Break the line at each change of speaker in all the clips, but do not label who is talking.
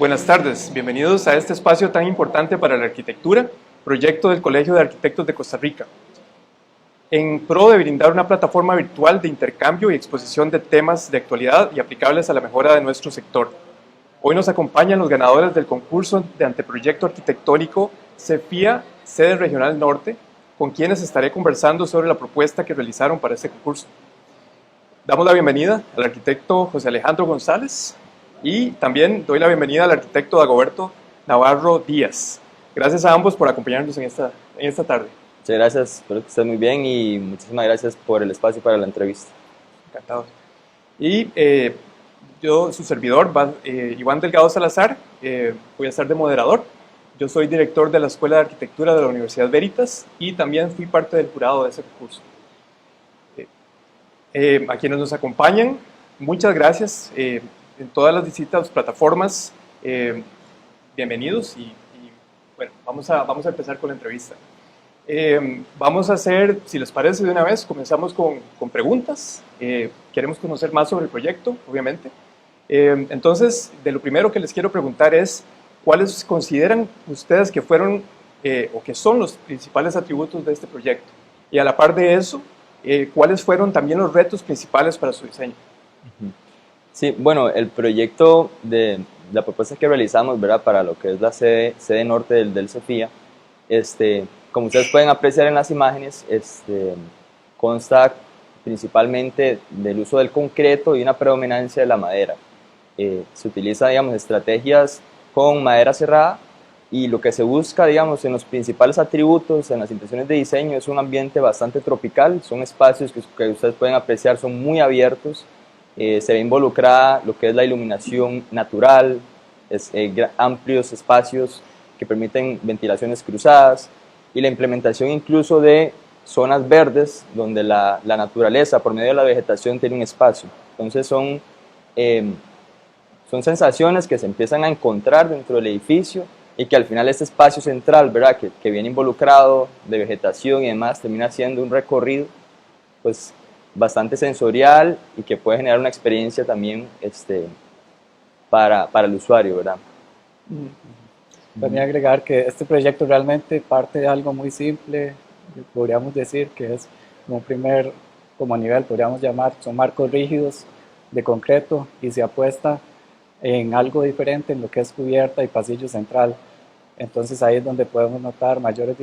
Buenas tardes, bienvenidos a este espacio tan importante para la arquitectura, proyecto del Colegio de Arquitectos de Costa Rica, en pro de brindar una plataforma virtual de intercambio y exposición de temas de actualidad y aplicables a la mejora de nuestro sector. Hoy nos acompañan los ganadores del concurso de anteproyecto arquitectónico CEFIA, sede regional norte, con quienes estaré conversando sobre la propuesta que realizaron para este concurso. Damos la bienvenida al arquitecto José Alejandro González y también doy la bienvenida al arquitecto Dagoberto Navarro Díaz. Gracias a ambos por acompañarnos en esta tarde.
Muchas gracias, espero que estés muy bien y muchísimas gracias por el espacio para la entrevista.
Encantado. Y yo, su servidor, Iván Delgado Salazar, voy a estar de moderador. Yo soy director de la Escuela de Arquitectura de la Universidad Veritas y también fui parte del jurado de ese concurso. A quienes nos acompañan, muchas gracias en todas las distintas plataformas. Bienvenidos y bueno, vamos a empezar con la entrevista. Vamos a hacer, si les parece de una vez, comenzamos con preguntas. Queremos conocer más sobre el proyecto, obviamente. Entonces, de lo primero que les quiero preguntar es, ¿cuáles consideran ustedes que fueron o que son los principales atributos de este proyecto? Y a la par de eso, ¿cuáles fueron también los retos principales para su diseño?
Sí, bueno, el proyecto de la propuesta que realizamos, ¿verdad? Para lo que es la sede norte del CEFIA, como ustedes pueden apreciar en las imágenes, consta principalmente del uso del concreto y una predominancia de la madera. Se utiliza, digamos, estrategias con madera cerrada y lo que se busca, digamos, en los principales atributos, en las intenciones de diseño, es un ambiente bastante tropical. Son espacios que ustedes pueden apreciar, son muy abiertos. Se ve involucrada lo que es la iluminación natural, amplios espacios que permiten ventilaciones cruzadas y la implementación incluso de zonas verdes donde la naturaleza por medio de la vegetación tiene un espacio. Entonces son sensaciones que se empiezan a encontrar dentro del edificio y que al final este espacio central, ¿verdad? que viene involucrado de vegetación y demás, termina siendo un recorrido pues bastante sensorial y que puede generar una experiencia también para el usuario, ¿verdad?
También agregar que este proyecto realmente parte de algo muy simple, podríamos decir que es como nivel, podríamos llamar, son marcos rígidos de concreto y se apuesta en algo diferente en lo que es cubierta y pasillo central. Entonces ahí es donde podemos notar mayores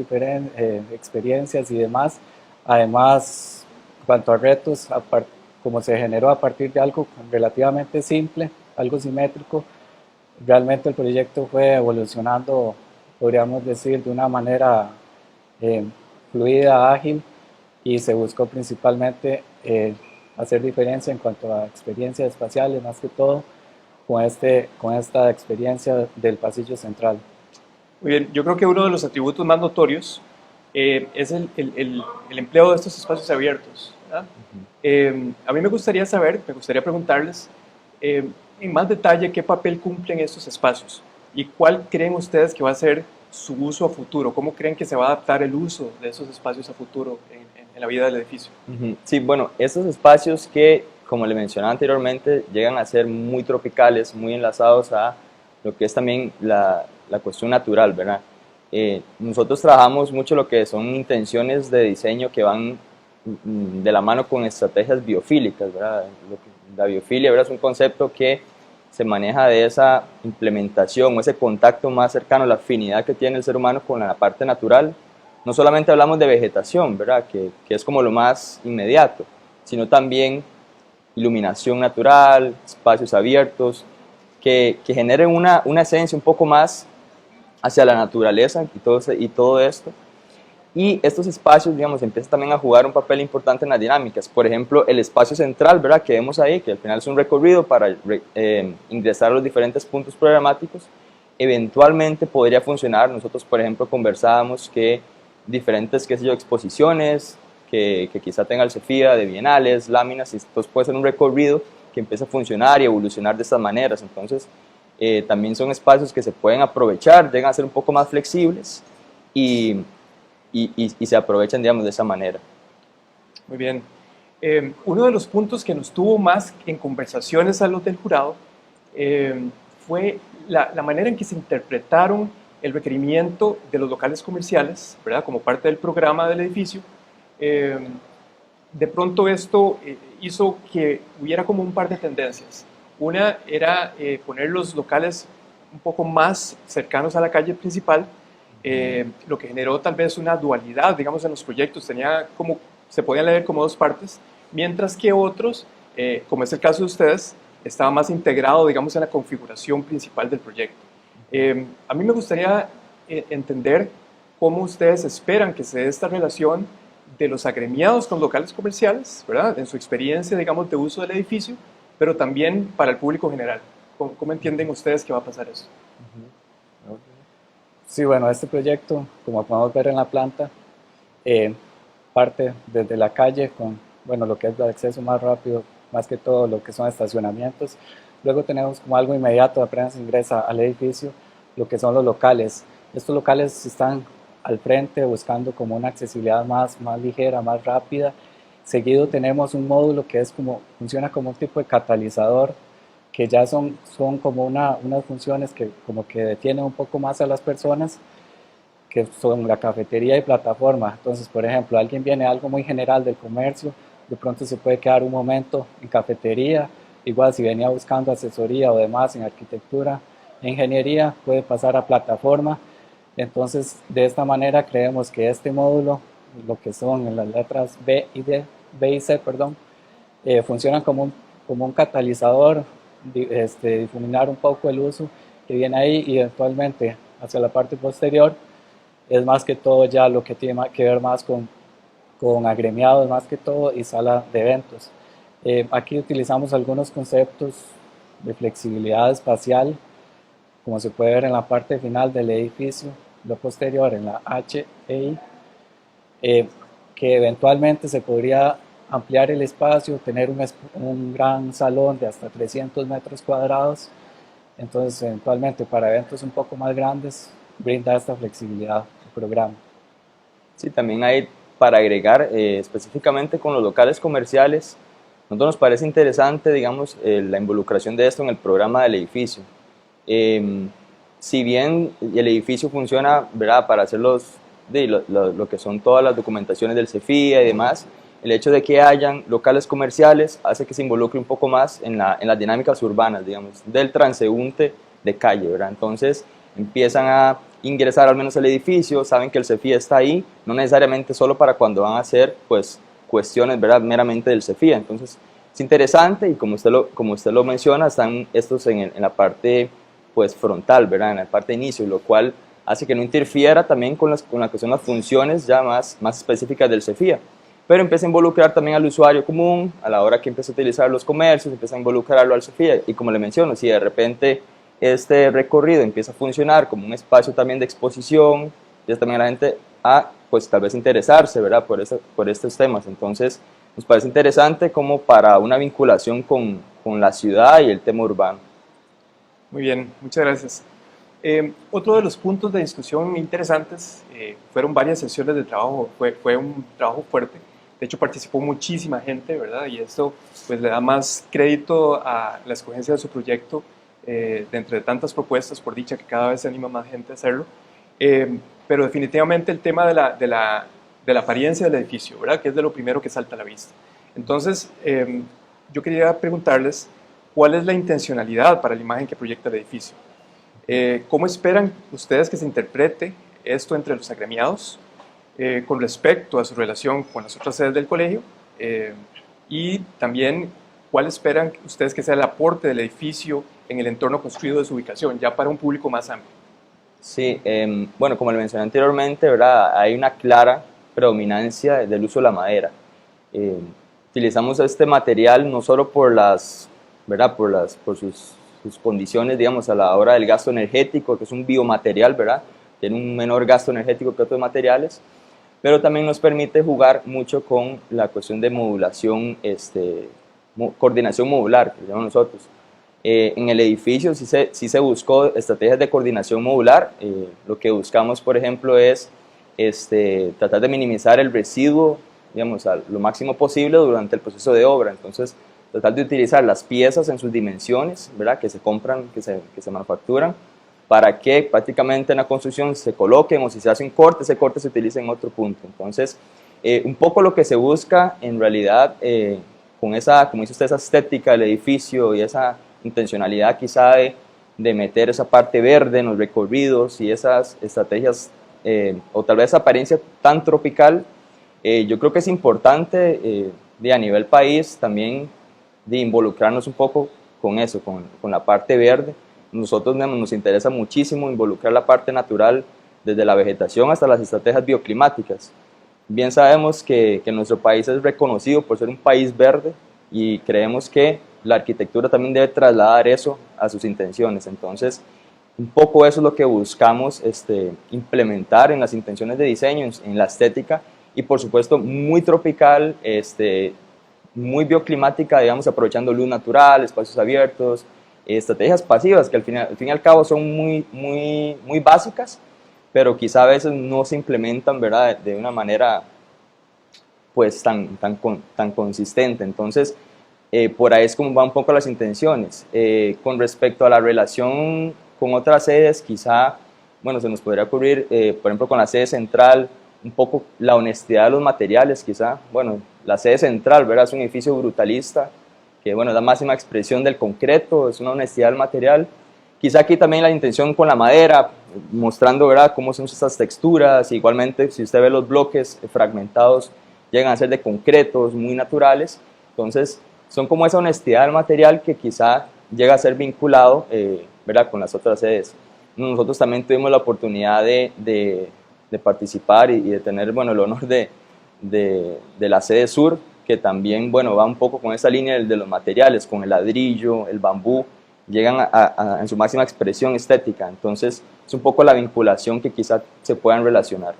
experiencias y demás. Además, en cuanto a retos, como se generó a partir de algo relativamente simple, algo simétrico, realmente el proyecto fue evolucionando, podríamos decir, de una manera fluida, ágil, y se buscó principalmente hacer diferencia en cuanto a experiencias espaciales, más que todo, con esta experiencia del pasillo central.
Muy bien, yo creo que uno de los atributos más notorios es el empleo de estos espacios abiertos, ¿verdad? A mí me gustaría preguntarles en más detalle qué papel cumplen estos espacios y cuál creen ustedes que va a ser su uso a futuro, cómo creen que se va a adaptar el uso de esos espacios a futuro en la vida del edificio.
Sí, bueno, esos espacios que, como le mencionaba anteriormente, llegan a ser muy tropicales, muy enlazados a lo que es también la cuestión natural, ¿verdad? Nosotros trabajamos mucho lo que son intenciones de diseño que van de la mano con estrategias biofílicas, ¿verdad? La biofilia, ¿verdad? Es un concepto que se maneja de esa implementación o ese contacto más cercano, la afinidad que tiene el ser humano con la parte natural. No solamente hablamos de vegetación, ¿verdad? Que es como lo más inmediato, sino también iluminación natural, espacios abiertos, que generen una esencia un poco más hacia la naturaleza y todo esto. Y estos espacios, digamos, empiezan también a jugar un papel importante en las dinámicas. Por ejemplo, el espacio central, ¿verdad? Que vemos ahí, que al final es un recorrido para ingresar a los diferentes puntos programáticos, eventualmente podría funcionar. Nosotros, por ejemplo, conversábamos que diferentes, qué sé yo, exposiciones que quizá tenga el CEFIA, de bienales, láminas, y entonces puede ser un recorrido que empieza a funcionar y evolucionar de estas maneras. Entonces, también son espacios que se pueden aprovechar, llegan a ser un poco más flexibles y se aprovechan, digamos, de esa manera.
Muy bien. Uno de los puntos que nos tuvo más en conversaciones a los del jurado fue la manera en que se interpretaron el requerimiento de los locales comerciales, ¿verdad? Como parte del programa del edificio. De pronto esto hizo que hubiera como un par de tendencias. Una era poner los locales un poco más cercanos a la calle principal, lo que generó tal vez una dualidad, digamos, en los proyectos. Se podían leer como dos partes, mientras que otros, como es el caso de ustedes, estaba más integrado, digamos, en la configuración principal del proyecto. A mí me gustaría entender cómo ustedes esperan que se dé esta relación de los agremiados con locales comerciales, ¿verdad? En su experiencia, digamos, de uso del edificio, pero también para el público general. ¿Cómo entienden ustedes que va a pasar eso?
Sí, bueno, este proyecto, como podemos ver en la planta, parte desde la calle con, bueno, lo que es el acceso más rápido, más que todo lo que son estacionamientos. Luego tenemos como algo inmediato, apenas ingresa al edificio, lo que son los locales. Estos locales están al frente buscando como una accesibilidad más ligera, más rápida. Seguido tenemos un módulo que es funciona como un tipo de catalizador, que ya son como unas funciones que como que detienen un poco más a las personas, que son la cafetería y plataforma. Entonces, por ejemplo, alguien viene a algo muy general del comercio, de pronto se puede quedar un momento en cafetería, igual si venía buscando asesoría o demás en arquitectura, ingeniería, puede pasar a plataforma. Entonces, de esta manera creemos que este módulo, lo que son en las letras B y C, funcionan como un catalizador, difuminar un poco el uso que viene ahí, y eventualmente hacia la parte posterior es más que todo ya lo que tiene que ver más con agremiados más que todo y sala de eventos. Aquí utilizamos algunos conceptos de flexibilidad espacial, como se puede ver en la parte final del edificio, lo posterior en la H e I, que eventualmente se podría ampliar el espacio, tener un gran salón de hasta 300 metros cuadrados. Entonces, eventualmente para eventos un poco más grandes, brinda esta flexibilidad el programa.
Sí, también hay para agregar específicamente con los locales comerciales. A nosotros nos parece interesante, digamos, la involucración de esto en el programa del edificio. Si bien el edificio funciona, ¿verdad?, para hacer lo que son todas las documentaciones del CEFIA y demás, el hecho de que hayan locales comerciales hace que se involucre un poco más en las dinámicas urbanas, digamos, del transeúnte de calle, ¿verdad? Entonces empiezan a ingresar al menos al edificio, saben que el CEFIA está ahí, no necesariamente solo para cuando van a hacer pues cuestiones, ¿verdad?, meramente del CEFIA. Entonces es interesante, y como usted lo menciona, están estos en la parte pues frontal, ¿verdad?, en la parte de inicio, lo cual hace que no interfiera también con la que son las funciones ya más específicas del CEFIA, pero empieza a involucrar también al usuario común a la hora que empieza a utilizar los comercios, empieza a involucrarlo al CEFIA. Y como le menciono, si de repente este recorrido empieza a funcionar como un espacio también de exposición, empieza también a la gente a pues tal vez interesarse, ¿verdad?, por estos temas. Entonces nos parece interesante como para una vinculación con la ciudad y el tema urbano.
Muy bien, muchas gracias. Otro de los puntos de discusión interesantes fueron varias sesiones de trabajo, fue un trabajo fuerte. De hecho, participó muchísima gente, ¿verdad? Y esto pues le da más crédito a la escogencia de su proyecto, de entre tantas propuestas, por dicha que cada vez se anima más gente a hacerlo. Pero definitivamente el tema de la apariencia del edificio, ¿verdad?, que es de lo primero que salta a la vista. Entonces, yo quería preguntarles cuál es la intencionalidad para la imagen que proyecta el edificio. ¿Cómo esperan ustedes que se interprete esto entre los agremiados con respecto a su relación con las otras sedes del colegio? Y también, ¿cuál esperan ustedes que sea el aporte del edificio en el entorno construido de su ubicación, ya para un público más amplio?
Sí, bueno, como le mencioné anteriormente, ¿verdad?, hay una clara predominancia del uso de la madera. Utilizamos este material no solo ¿verdad?, por sus condiciones, digamos, a la hora del gasto energético, que es un biomaterial, ¿verdad?, tiene un menor gasto energético que otros materiales, pero también nos permite jugar mucho con la cuestión de modulación, coordinación modular, que llamamos nosotros. En el edificio sí se buscó estrategias de coordinación modular. Lo que buscamos, por ejemplo, es tratar de minimizar el residuo, digamos, a lo máximo posible durante el proceso de obra. Entonces, tratar de utilizar las piezas en sus dimensiones, ¿verdad? Que se compran, que se manufacturan, para que prácticamente en la construcción se coloquen, o si se hace un corte, ese corte se utilice en otro punto. Entonces, un poco lo que se busca en realidad con esa, como dice usted, esa estética del edificio y esa intencionalidad quizá de meter esa parte verde en los recorridos y esas estrategias, o tal vez esa apariencia tan tropical, yo creo que es importante a nivel país también de involucrarnos un poco con eso, con la parte verde. Nosotros nos interesa muchísimo involucrar la parte natural, desde la vegetación hasta las estrategias bioclimáticas. Bien sabemos que nuestro país es reconocido por ser un país verde y creemos que la arquitectura también debe trasladar eso a sus intenciones. Entonces, un poco eso es lo que buscamos implementar en las intenciones de diseño, en la estética, y por supuesto muy tropical, muy bioclimática, digamos, aprovechando luz natural, espacios abiertos, estrategias pasivas que al fin y al cabo son muy básicas, pero quizá a veces no se implementan, ¿verdad?, de una manera pues tan consistente. Entonces, por ahí es como van un poco las intenciones. Con respecto a la relación con otras sedes, quizá, bueno, se nos podría ocurrir, por ejemplo, con la sede central, un poco la honestidad de los materiales, quizá. Bueno, la sede central, ¿verdad?, es un edificio brutalista, que, bueno, es la máxima expresión del concreto, es una honestidad del material. Quizá aquí también la intención con la madera, mostrando, ¿verdad?, cómo son estas texturas. Igualmente, si usted ve los bloques fragmentados, llegan a ser de concretos muy naturales. Entonces, son como esa honestidad del material que quizá llega a ser vinculado, ¿verdad?, con las otras sedes. Nosotros también tuvimos la oportunidad de participar y de tener, bueno, el honor de la sede sur, que también, bueno, va un poco con esa línea de los materiales, con el ladrillo, el bambú, llegan en su máxima expresión estética. Entonces, es un poco la vinculación que quizá se puedan relacionar.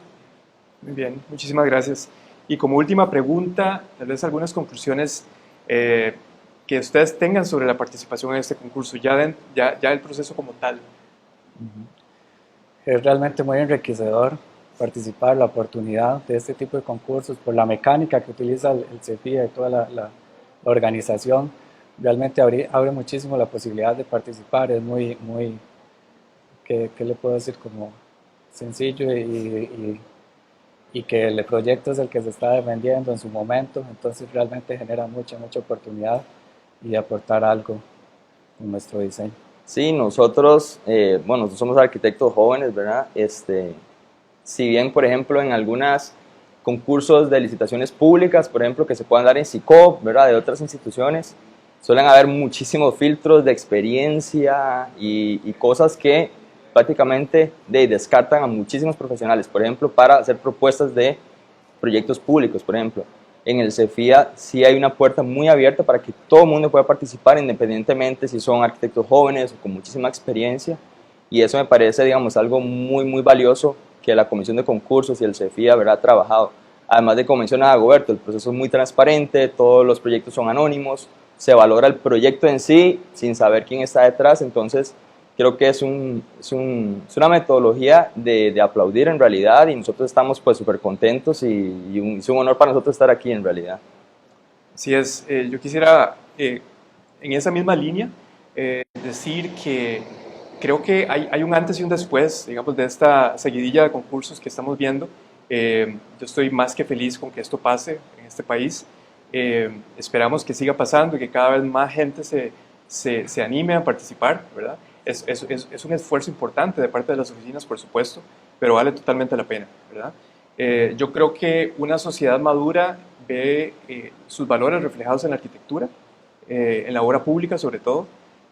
Muy bien, muchísimas gracias. Y como última pregunta, tal vez algunas conclusiones que ustedes tengan sobre la participación en este concurso, ya el proceso como tal.
Es realmente muy enriquecedor participar, la oportunidad de este tipo de concursos, por la mecánica que utiliza el CEFIA y toda la organización. Realmente abre muchísimo la posibilidad de participar. Es muy, ¿qué le puedo decir? Como sencillo y que el proyecto es el que se está defendiendo en su momento. Entonces realmente genera mucha oportunidad y aportar algo en nuestro diseño.
Sí, nosotros, bueno, nosotros somos arquitectos jóvenes, ¿verdad? Si bien, por ejemplo, en algunos concursos de licitaciones públicas, por ejemplo, que se puedan dar en SICOP, ¿verdad?, de otras instituciones, suelen haber muchísimos filtros de experiencia y cosas que prácticamente descartan a muchísimos profesionales, por ejemplo, para hacer propuestas de proyectos públicos, por ejemplo. En el CEFIA sí hay una puerta muy abierta para que todo el mundo pueda participar, independientemente si son arquitectos jóvenes o con muchísima experiencia, y eso me parece, digamos, algo muy valioso que la Comisión de Concursos y el CEFIA, ¿verdad?, ha trabajado. Además de, como menciona Dagoberto, el proceso es muy transparente, todos los proyectos son anónimos, se valora el proyecto en sí sin saber quién está detrás. Entonces creo que es una metodología de aplaudir en realidad, y nosotros estamos pues súper contentos y es un honor para nosotros estar aquí en realidad.
Así es, yo quisiera en esa misma línea decir que creo que hay un antes y un después, digamos, de esta seguidilla de concursos que estamos viendo. Yo estoy más que feliz con que esto pase en este país. Esperamos que siga pasando y que cada vez más gente se anime a participar, ¿verdad? Es un esfuerzo importante de parte de las oficinas, por supuesto, pero vale totalmente la pena, ¿verdad? Yo creo que una sociedad madura ve sus valores reflejados en la arquitectura, en la obra pública sobre todo,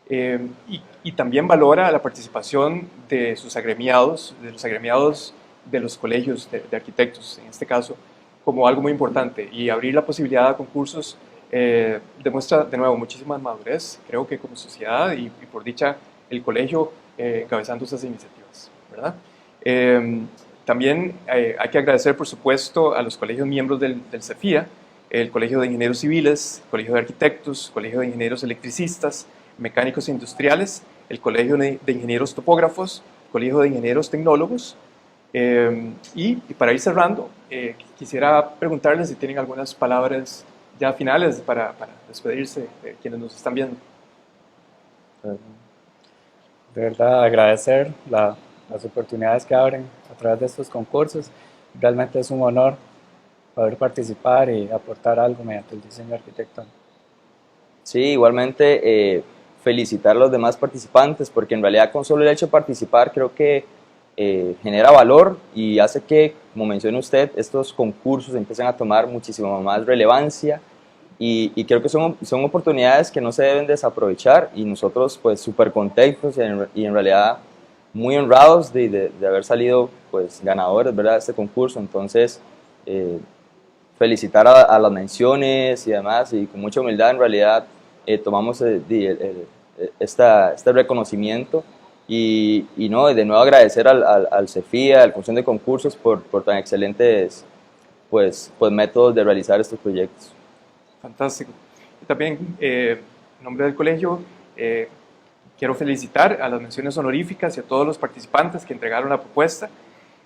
y también valora la participación de sus agremiados, de los colegios de arquitectos, en este caso, como algo muy importante. Y abrir la posibilidad a concursos demuestra de nuevo muchísima madurez, creo que como sociedad, y por dicha el colegio encabezando estas iniciativas, ¿verdad? También hay que agradecer, por supuesto, a los colegios miembros del CEFIA, el Colegio de Ingenieros Civiles, el Colegio de Arquitectos, el Colegio de Ingenieros Electricistas, Mecánicos e Industriales, el Colegio de Ingenieros Topógrafos, el Colegio de Ingenieros Tecnólogos. Y para ir cerrando, quisiera preguntarles si tienen algunas palabras ya finales para despedirse de quienes nos están viendo.
De verdad, agradecer las oportunidades que abren a través de estos concursos. Realmente es un honor poder participar y aportar algo mediante el diseño arquitectónico.
Sí, igualmente felicitar a los demás participantes, porque en realidad con solo el hecho de participar creo que genera valor y hace que, como menciona usted, estos concursos empiecen a tomar muchísima más relevancia y creo que son oportunidades que no se deben desaprovechar y nosotros pues súper contentos y en realidad muy honrados de haber salido pues ganadores, ¿verdad?, de este concurso. Entonces, felicitar a las menciones y demás, y con mucha humildad en realidad tomamos este reconocimiento y no, de nuevo agradecer al CEFIA, al Comisión de Concursos por tan excelentes pues métodos de realizar estos proyectos.
Fantástico. Y también, en nombre del colegio, quiero felicitar a las menciones honoríficas y a todos los participantes que entregaron la propuesta.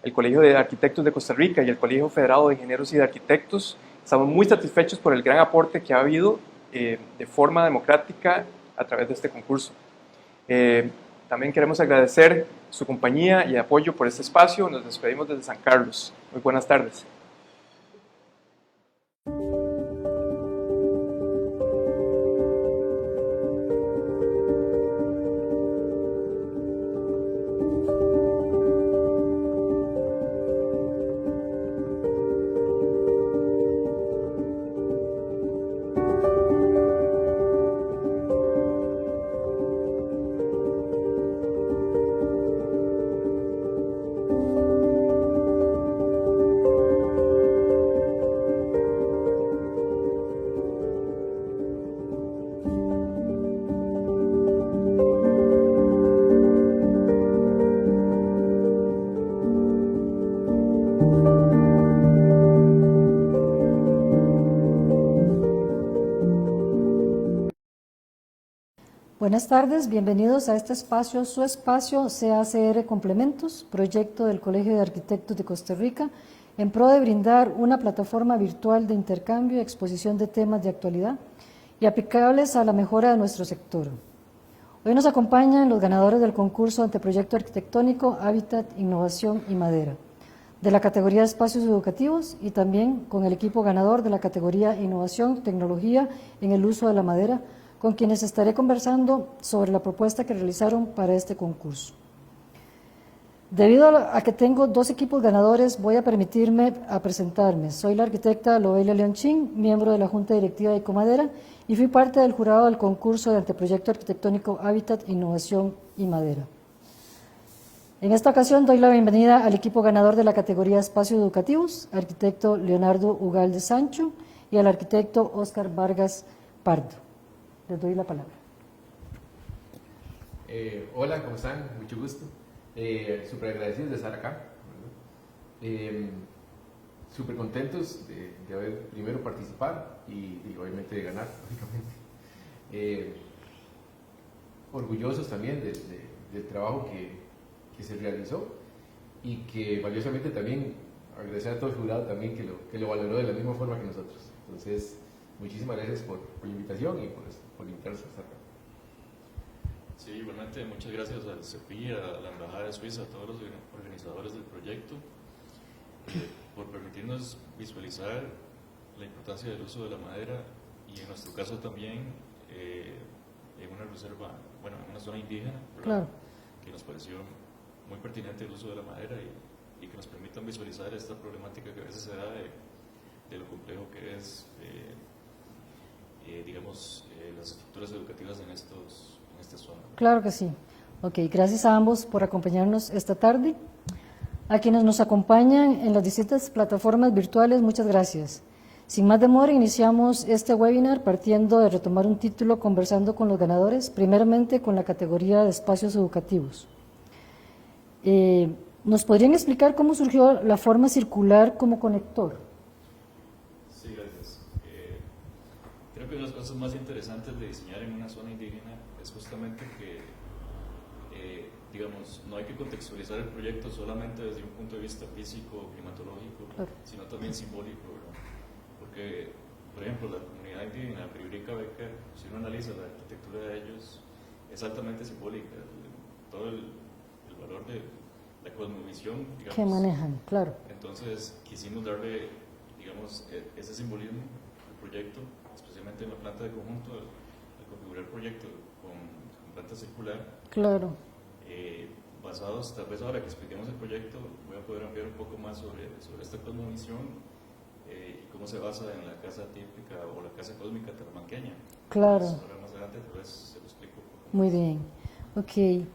El Colegio de Arquitectos de Costa Rica y el Colegio Federado de Ingenieros y de Arquitectos estamos muy satisfechos por el gran aporte que ha habido de forma democrática a través de este concurso. También queremos agradecer su compañía y apoyo por este espacio. Nos despedimos desde San Carlos. Muy buenas tardes.
Buenas tardes, bienvenidos a este espacio, su espacio CACR Complementos, proyecto del Colegio de Arquitectos de Costa Rica, en pro de brindar una plataforma virtual de intercambio y exposición de temas de actualidad y aplicables a la mejora de nuestro sector. Hoy nos acompañan los ganadores del concurso Anteproyecto Arquitectónico, Hábitat, Innovación y Madera, de la categoría de Espacios Educativos, y también con el equipo ganador de la categoría Innovación, Tecnología en el uso de la madera, con quienes estaré conversando sobre la propuesta que realizaron para este concurso. Debido a que tengo dos equipos ganadores, voy a permitirme a presentarme. Soy la arquitecta Lobelia Leonchín, miembro de la Junta Directiva de Ecomadera, y fui parte del jurado del concurso de Anteproyecto Arquitectónico Hábitat, Innovación y Madera. En esta ocasión doy la bienvenida al equipo ganador de la categoría Espacios Educativos, arquitecto Leonardo Ugalde Sancho, y al arquitecto Óscar Vargas Pardo. Les doy la palabra.
Hola, ¿cómo están? Mucho gusto. Súper agradecidos de estar acá. Súper contentos de haber primero participar y obviamente de ganar, lógicamente. Orgullosos también del trabajo que se realizó y que valiosamente también agradecer a todo el jurado también que lo valoró de la misma forma que nosotros. Entonces, muchísimas gracias por la invitación y por invitarnos a estar acá.
Sí, igualmente muchas gracias al CEPI, a la Embajada de Suiza, a todos los organizadores del proyecto, por permitirnos visualizar la importancia del uso de la madera y en nuestro caso también en una reserva, bueno, en una zona indígena,
claro,
que nos pareció muy pertinente el uso de la madera y que nos permitan visualizar esta problemática que a veces se da de lo complejo que es las estructuras educativas en esta zona.
Claro que sí. Ok, gracias a ambos por acompañarnos esta tarde. A quienes nos acompañan en las distintas plataformas virtuales, muchas gracias. Sin más demora, iniciamos este webinar partiendo de retomar un título conversando con los ganadores, primeramente con la categoría de espacios educativos. ¿Nos podrían explicar cómo surgió la forma circular como conector?
Sí, gracias. Creo que una de las cosas más interesantes de diseñar en una zona indígena es justamente que, no hay que contextualizar el proyecto solamente desde un punto de vista físico, climatológico, claro, sino también simbólico, ¿verdad? Porque por ejemplo, la comunidad indígena Piririca Beca, si uno analiza la arquitectura de ellos, es altamente simbólica. Todo el valor de la cosmovisión, digamos,
que manejan, claro.
Entonces quisimos darle, digamos, ese simbolismo al proyecto, especialmente en la planta de conjunto, al configurar el proyecto con planta circular.
Claro.
Basados, tal vez ahora que expliquemos el proyecto, voy a poder ampliar un poco más sobre esta cosmovisión y cómo se basa en la casa típica o la casa cósmica talamanqueña.
Claro.
Ahora más adelante tal vez se lo explico un poco más.
Muy bien. Ok.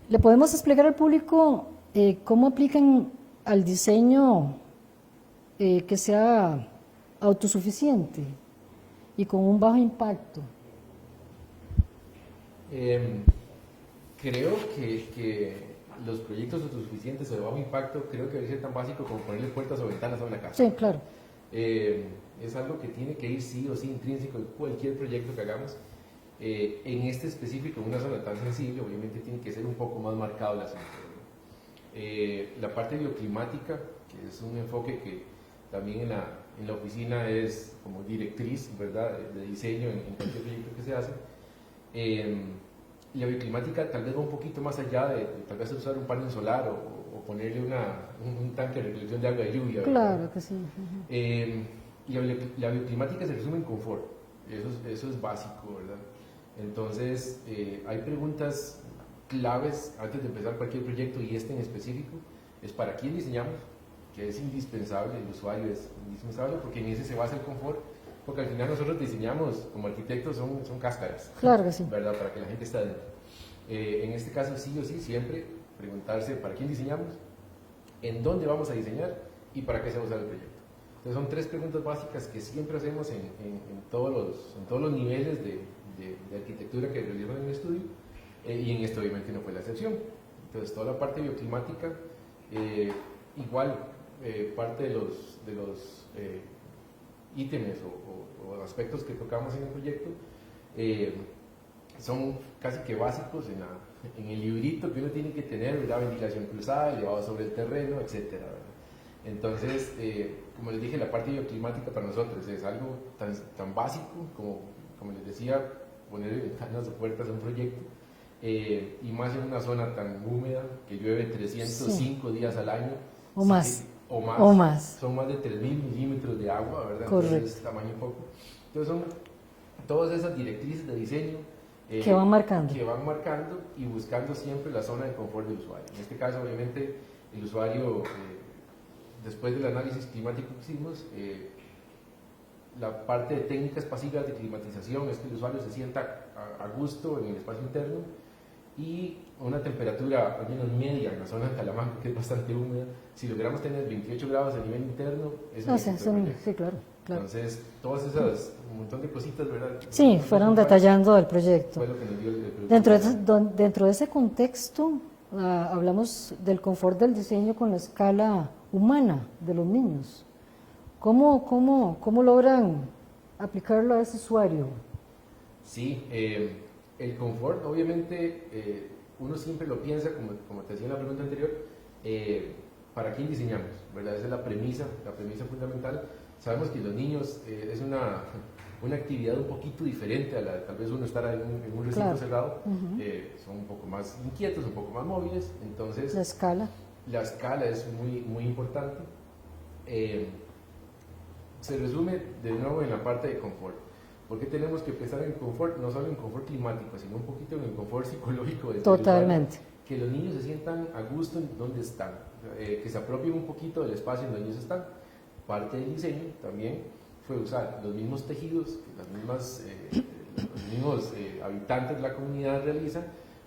¿Le podemos explicar al público cómo aplican al diseño que sea autosuficiente y con un bajo impacto?
Creo que los proyectos autosuficientes o de bajo impacto creo que debe ser tan básico como ponerle puertas o ventanas a una casa.
Sí, claro.
Es algo que tiene que ir sí o sí intrínseco en cualquier proyecto que hagamos. En este específico, en una zona tan sensible, obviamente tiene que ser un poco más marcado el asunto. La parte bioclimática, que es un enfoque que también en la oficina es como directriz, ¿verdad?, de diseño en cualquier proyecto que se hace. La bioclimática tal vez va un poquito más allá de tal vez usar un panel solar o ponerle un tanque de recolección de agua de lluvia, ¿verdad?
Claro que sí.
Y la bioclimática se resume en confort, eso es básico, ¿verdad? Entonces, hay preguntas claves antes de empezar cualquier proyecto, y este en específico es para quién diseñamos, que es indispensable, el usuario es indispensable porque en ese se basa el confort, porque al final nosotros diseñamos como arquitectos son cáscaras,
Claro que sí.
¿verdad? Para que la gente esté adentro. En este caso sí o sí, siempre preguntarse para quién diseñamos, en dónde vamos a diseñar y para qué se va a usar el proyecto. Entonces son tres preguntas básicas que siempre hacemos en todos los niveles de arquitectura que realizamos en el estudio, y en esto obviamente no fue la excepción. Entonces toda la parte bioclimática, igual parte de los ítems o aspectos que tocamos en el proyecto son casi que básicos en el librito que uno tiene que tener, ¿verdad? Ventilación cruzada, elevado sobre el terreno, etcétera, ¿verdad? Entonces, como les dije, la parte bioclimática para nosotros es algo tan básico como les decía, poner ventanas o puertas a un proyecto, y más en una zona tan húmeda que llueve 305 días al año.
O más.
O más. Son más de 3.000 milímetros de agua, ¿verdad?
Correcto.
Entonces, tamaño poco. Entonces, son todas esas directrices de diseño
que van marcando.
Que van marcando y buscando siempre la zona de confort del usuario. En este caso, obviamente, el usuario, después del análisis climático que hicimos, la parte de técnicas pasivas de climatización es que el usuario se sienta a gusto en el espacio interno, y una temperatura al menos media en la zona de Talamanca, que es bastante húmeda. Si logramos tener 28 grados a nivel interno, es un éxito del proyecto.
Sí, claro.
Entonces, todas esas, un montón de cositas, ¿verdad?
Sí, fueron detallando el proyecto.
Fue lo que nos dio el
Dentro de ese contexto, hablamos del confort del diseño con la escala humana de los niños. ¿Cómo logran aplicarlo a ese usuario?
Sí, el confort, obviamente, uno siempre lo piensa, como te decía en la pregunta anterior, ¿para quién diseñamos? ¿Verdad? Esa es la premisa fundamental. Sabemos que los niños es una actividad un poquito diferente a la de tal vez uno estar en un recinto
claro.
cerrado. Son un poco más inquietos, un poco más móviles, entonces
la escala es
muy importante. Se resume de nuevo en la parte de confort. ¿Por qué tenemos que pensar en confort? No solo en confort climático, sino un poquito en el confort psicológico.
Totalmente.
Que los niños se sientan a gusto en donde están, que se apropien un poquito del espacio en donde ellos están. Parte del diseño también fue usar los mismos tejidos que los mismos habitantes de la comunidad realizan,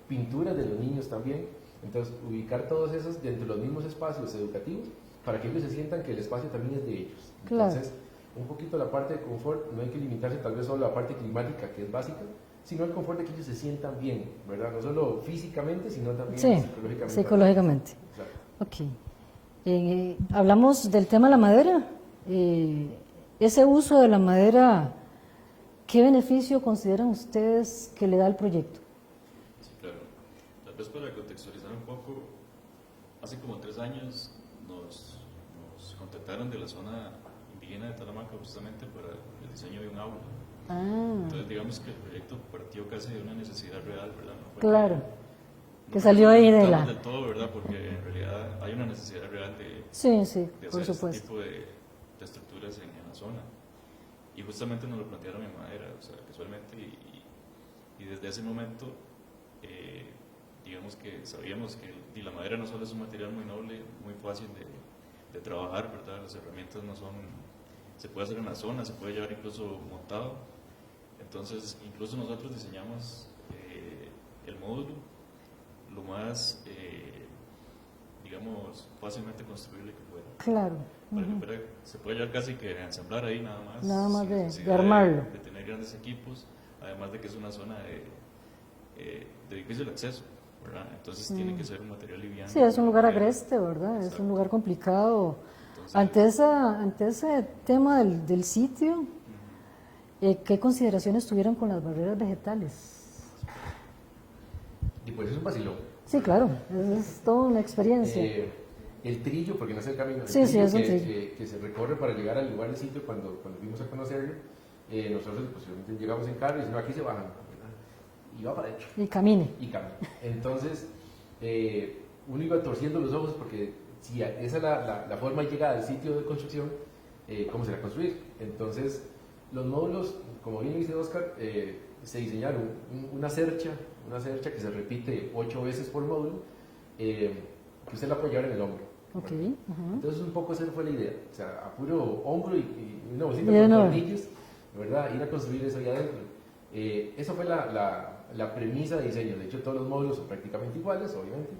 pinturas de los niños también. Entonces, ubicar todos esos dentro de los mismos espacios educativos para que ellos se sientan que el espacio también es de ellos.
Claro.
Entonces, un poquito la parte de confort, no hay que limitarse tal vez solo a la parte climática, que es básica, sino el confort de que ellos se sientan bien, ¿verdad? No solo físicamente, sino también
psicológicamente.
Exacto.
Ok. Hablamos del tema de la madera. Ese uso de la madera, ¿qué beneficio consideran ustedes que le da al proyecto?
Sí, claro. Tal vez para contextualizar un poco, hace como 3 años nos contactaron de la zona indígena de Talamanca justamente para el diseño de un aula.
Ah,
Entonces digamos que el proyecto partió casi de una necesidad real, ¿verdad? No fue
claro.
no
Que salió ahí de
inventamos
la...
del todo, ¿verdad? Porque en realidad hay una necesidad real
Sí, sí,
de
por
hacer este
supuesto.
tipo de estructuras en la zona. Y justamente nos lo plantearon en madera, o sea, casualmente, y desde ese momento, digamos que sabíamos que y la madera no solo es un material muy noble, muy fácil de trabajar, ¿verdad? Las herramientas no son, se puede hacer en la zona, se puede llevar incluso montado. Entonces, incluso nosotros diseñamos el módulo lo más, digamos, fácilmente construible que fuera.
Claro.
Para que fuera, se puede llevar casi que a ensamblar ahí nada más.
Nada más
sin
de
necesidad
armarlo.
De tener grandes equipos, además de que es una zona de difícil acceso, ¿verdad? Entonces tiene que ser un material liviano.
Sí, es un lugar
liviano.
agreste, ¿verdad? Es
Exacto.
un lugar complicado.
Entonces,
Ante ese tema del sitio, ¿qué consideraciones tuvieron con las barreras vegetales?
Y pues es un vacilón.
Sí, claro, es toda una experiencia.
El trillo, porque no es el camino, el
Sí, sí, es un
que,
trillo.
que se recorre para llegar al lugar del sitio cuando fuimos a conocerlo, nosotros posiblemente llegamos en carro y decimos, aquí se bajan, ¿verdad? Y va para adentro.
Y camine.
Y camina. Entonces, uno iba torciendo los ojos porque si esa es la forma de llegar al sitio de construcción, ¿cómo será construir? Entonces, los módulos, como bien dice Oscar, se diseñaron una cercha que se repite 8 veces por módulo, que usted la puede llevar en el hombro.
Ok.
Entonces, un poco esa fue la idea, o sea, a puro hombro y una bolsita
Bien,
con
no.
tornillos, ¿verdad? Ir a construir eso ahí adentro. Esa fue la premisa de diseño. De hecho, todos los módulos son prácticamente iguales, obviamente.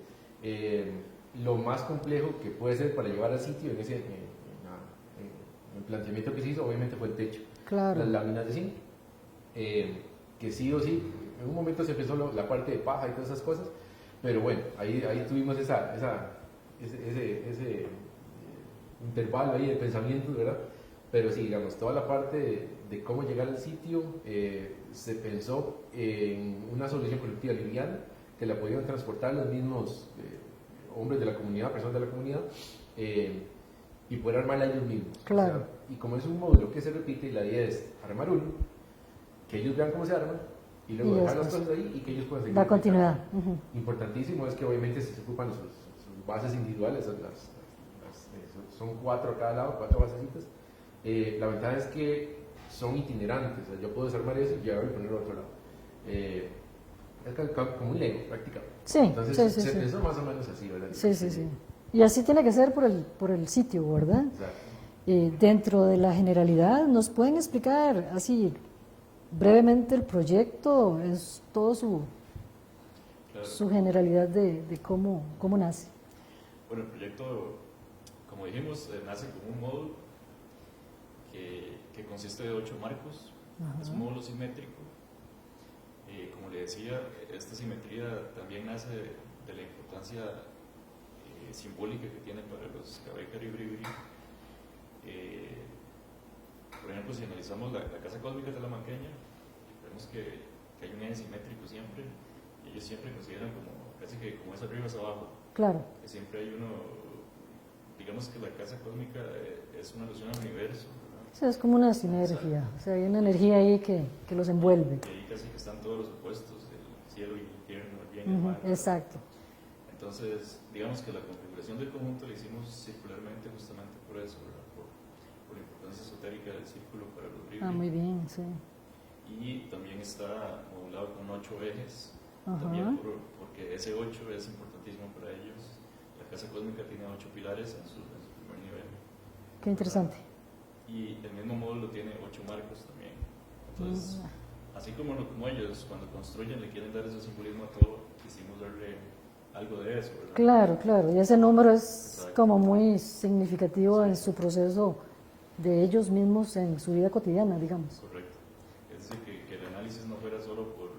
Lo más complejo que puede ser para llevar al sitio en el planteamiento que se hizo, obviamente, fue el techo.
Claro.
Las láminas de zinc, que sí o sí, en un momento se empezó la parte de paja y todas esas cosas, pero bueno, ahí tuvimos ese intervalo ahí de pensamiento, ¿verdad? Pero sí, digamos, toda la parte de cómo llegar al sitio se pensó en una solución colectiva liviana que la podían transportar los mismos hombres de la comunidad, personas de la comunidad, y poder armarla ellos mismos.
Claro.
O sea, y como es un módulo que se repite, la idea es armar uno, que ellos vean cómo se arman, y luego
Y
dejar las
después
cosas ahí y que ellos puedan seguir.
la continuidad.
aplicando. Importantísimo es que obviamente se ocupan sus bases individuales, son 4 a cada lado, 4 basecitas. La ventaja es que son itinerantes, o sea, yo puedo desarmar eso y llevarlo y ponerlo a otro lado. Es como un Lego, prácticamente.
Sí,
Entonces
sí, sí,
se
sí.
pensó más o menos así, ¿verdad?
Sí, sí, sí. Y así tiene que ser por el sitio, ¿verdad?
Exacto.
Dentro de la generalidad, ¿nos pueden explicar así brevemente el proyecto? Es todo
claro.
su generalidad de cómo nace.
Bueno, el proyecto, como dijimos, nace como un módulo que consiste de 8 marcos. Es un módulo simétrico. Como le decía, esta simetría también nace de la importancia simbólica que tiene para los Cabé Caribe. Por ejemplo, si analizamos la Casa Cósmica Talamanqueña, vemos que hay un eje simétrico siempre, y ellos siempre consideran casi que como es arriba es abajo.
Claro.
Que siempre hay uno, digamos que la Casa Cósmica es una alusión al universo, ¿verdad?
Sí, es como una sinergia, o sea, hay una energía ahí que los envuelve.
Y ahí casi que están todos los opuestos, el cielo y el infierno, el bien y el mal.
Exacto.
Entonces, digamos que la configuración del conjunto la hicimos circularmente justamente por eso, ¿verdad? Por la importancia esotérica del círculo para los
Ah, muy bien, sí.
Y también está modulado con 8 ejes,
Ajá.
también porque ese 8 es importantísimo para ellos. La Casa Cósmica tiene 8 pilares en su primer nivel.
Qué interesante.
Y el mismo módulo tiene 8 marcos también. Entonces, así como ellos cuando construyen le quieren dar ese simbolismo a todo, quisimos darle algo de eso, ¿verdad?
Claro, claro, y ese número es
Exacto.
como muy significativo en su proceso de ellos mismos en su vida cotidiana, digamos.
Correcto. Es decir, que el análisis no fuera solo por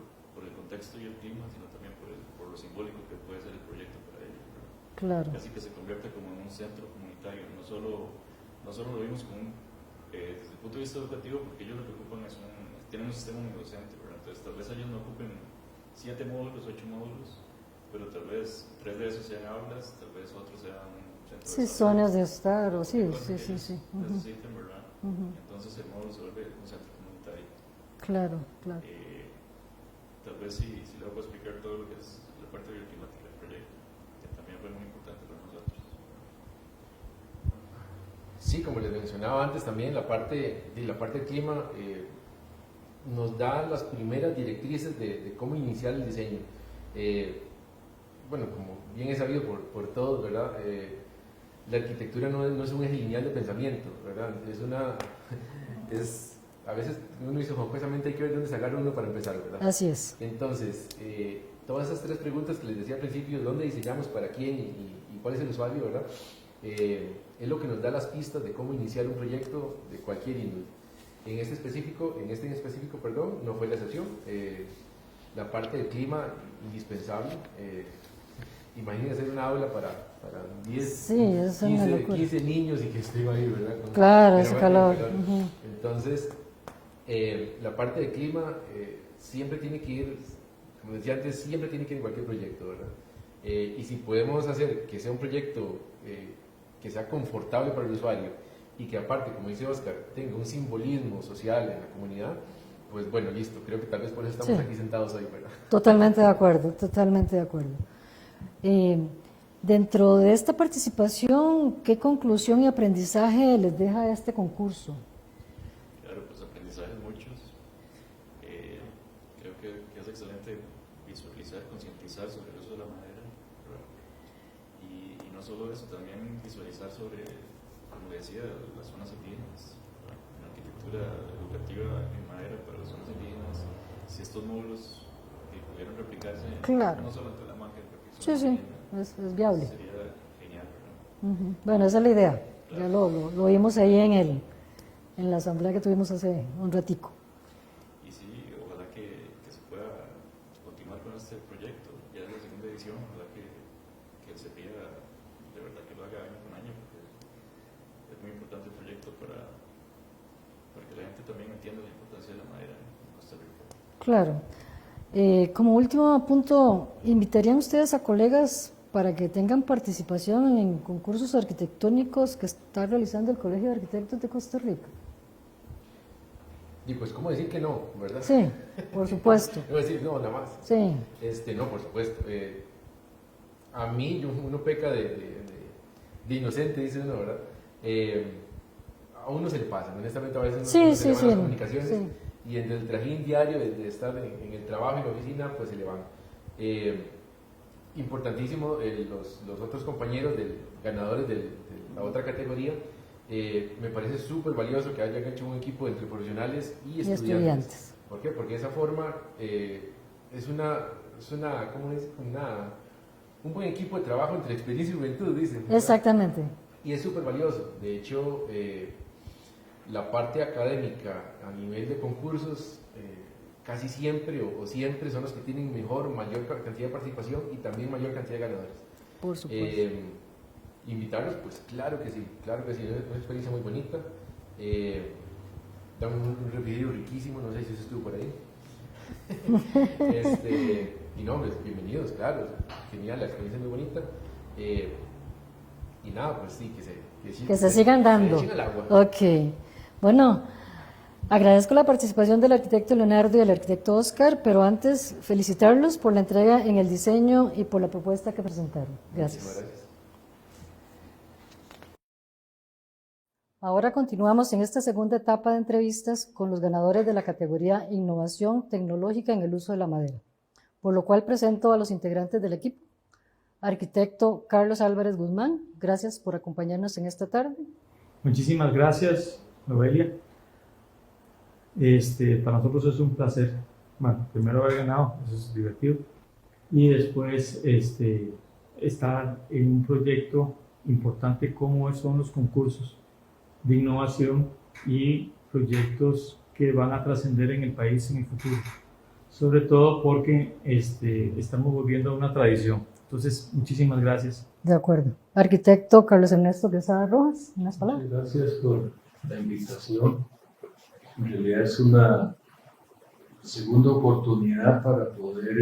el contexto y el clima, sino también por lo simbólico que puede ser el proyecto para ellos, ¿verdad?
Claro.
Casi que se convierte como en un centro comunitario, no solo lo vimos como desde el punto de vista educativo, porque ellos lo que ocupan tienen un sistema unidocente, ¿verdad? Entonces tal vez ellos no ocupen 7 módulos, 8 módulos, pero tal vez 3 de esos sean aulas, tal vez otros sean un centro
Sí,
de
zonas de estar, o sí,
cosas
sí,
que
sí,
ellos
sí.
necesiten, ¿verdad? Entonces el módulo se vuelve un centro comunitario.
Claro, claro.
Tal vez si luego puedo explicar todo lo que es la parte bioclimática del proyecto, que también fue muy importante para nosotros.
Sí, como les mencionaba antes también, la parte del clima nos da las primeras directrices de cómo iniciar el diseño. Bueno, como bien es sabido por todos, ¿verdad? La arquitectura no es un eje lineal de pensamiento, ¿verdad? A veces uno dice, jocosamente hay que ver dónde sacar uno para empezar, ¿verdad?
Así es.
Entonces, todas esas tres preguntas que les decía al principio, dónde diseñamos, para quién y cuál es el usuario, ¿verdad? Es lo que nos da las pistas de cómo iniciar un proyecto de cualquier índole. En este en específico, no fue la excepción. La parte del clima, indispensable. Imagínense hacer una aula para 10,
Sí, es una locura.
15 niños y que estén ahí, ¿verdad?
Claro, ese calor.
Entonces, la parte del clima siempre tiene que ir, como decía antes, siempre tiene que ir en cualquier proyecto, ¿verdad? Y si podemos hacer que sea un proyecto que sea confortable para el usuario y que aparte, como dice Oscar, tenga un simbolismo social en la comunidad, pues bueno, listo, creo que tal vez por eso estamos aquí sentados hoy, ¿verdad?
Totalmente de acuerdo, totalmente de acuerdo. Dentro de esta participación, ¿qué conclusión y aprendizaje les deja este concurso?
Claro, pues aprendizajes muchos. Creo que es excelente visualizar, concientizar sobre el uso de la madera, ¿verdad? Y no solo eso, también visualizar sobre, como decía, las zonas indígenas, ¿verdad? La arquitectura educativa en madera para las zonas indígenas, si estos módulos pudieran replicarse,
claro,
no solo en Talamanca,
sí, es viable.
sería genial, ¿verdad?
Bueno, esa es la idea. Claro. Ya lo vimos ahí en la asamblea que tuvimos hace un ratico.
Y sí, ojalá que se pueda continuar con este proyecto, ya es la segunda edición, ojalá que el CEPIA de verdad que lo haga año con año, porque es muy importante el proyecto para que la gente también entienda la importancia de la madera en Costa Rica.
Claro. Como último punto, ¿invitarían ustedes a colegas para que tengan participación en concursos arquitectónicos que está realizando el Colegio de Arquitectos de Costa Rica?
Y pues, ¿cómo decir que no, verdad?
Sí, por supuesto.
No decir no, nada más.
Sí.
No, por supuesto. A mí, uno peca de inocente, dice uno, ¿verdad? A uno se le pasa, honestamente, a veces uno se le van las comunicaciones.
Sí.
Y en el trajín diario de estar en el trabajo, en la oficina, pues se le van. Importantísimo, los otros compañeros ganadores de la otra categoría, me parece súper valioso que hayan hecho un equipo entre profesionales y estudiantes. ¿Por qué? Porque de esa forma es un buen equipo de trabajo entre experiencia y juventud, dicen, ¿verdad?
Exactamente.
Y es súper valioso. De hecho, la parte académica a nivel de concursos casi siempre o siempre son los que tienen mayor cantidad de participación y también mayor cantidad de ganadores.
Por supuesto.
Invitarlos, pues claro que sí, es una experiencia muy bonita. Da un repetido riquísimo, no sé si eso estuvo por ahí. Y no, pues, bienvenidos, claro, genial, la experiencia es muy bonita. Y nada, pues sí, que se sigan dando.
Que se echen al agua. Ok. Bueno, agradezco la participación del arquitecto Leonardo y del arquitecto Oscar, pero antes felicitarlos por la entrega en el diseño y por la propuesta que presentaron. Gracias.
Muchísimas gracias.
Ahora continuamos en esta segunda etapa de entrevistas con los ganadores de la categoría Innovación Tecnológica en el uso de la madera, por lo cual presento a los integrantes del equipo. Arquitecto Carlos Álvarez Guzmán, gracias por acompañarnos en esta tarde.
Muchísimas gracias, Noelia. Para nosotros es un placer, bueno, primero haber ganado, eso es divertido, y después estar en un proyecto importante como son los concursos de innovación y proyectos que van a trascender en el país en el futuro, sobre todo porque estamos volviendo a una tradición. Entonces, muchísimas gracias.
De acuerdo. Arquitecto Carlos Ernesto Quesada Rojas, unas palabras.
Muchas gracias por la invitación. En realidad es una segunda oportunidad para poder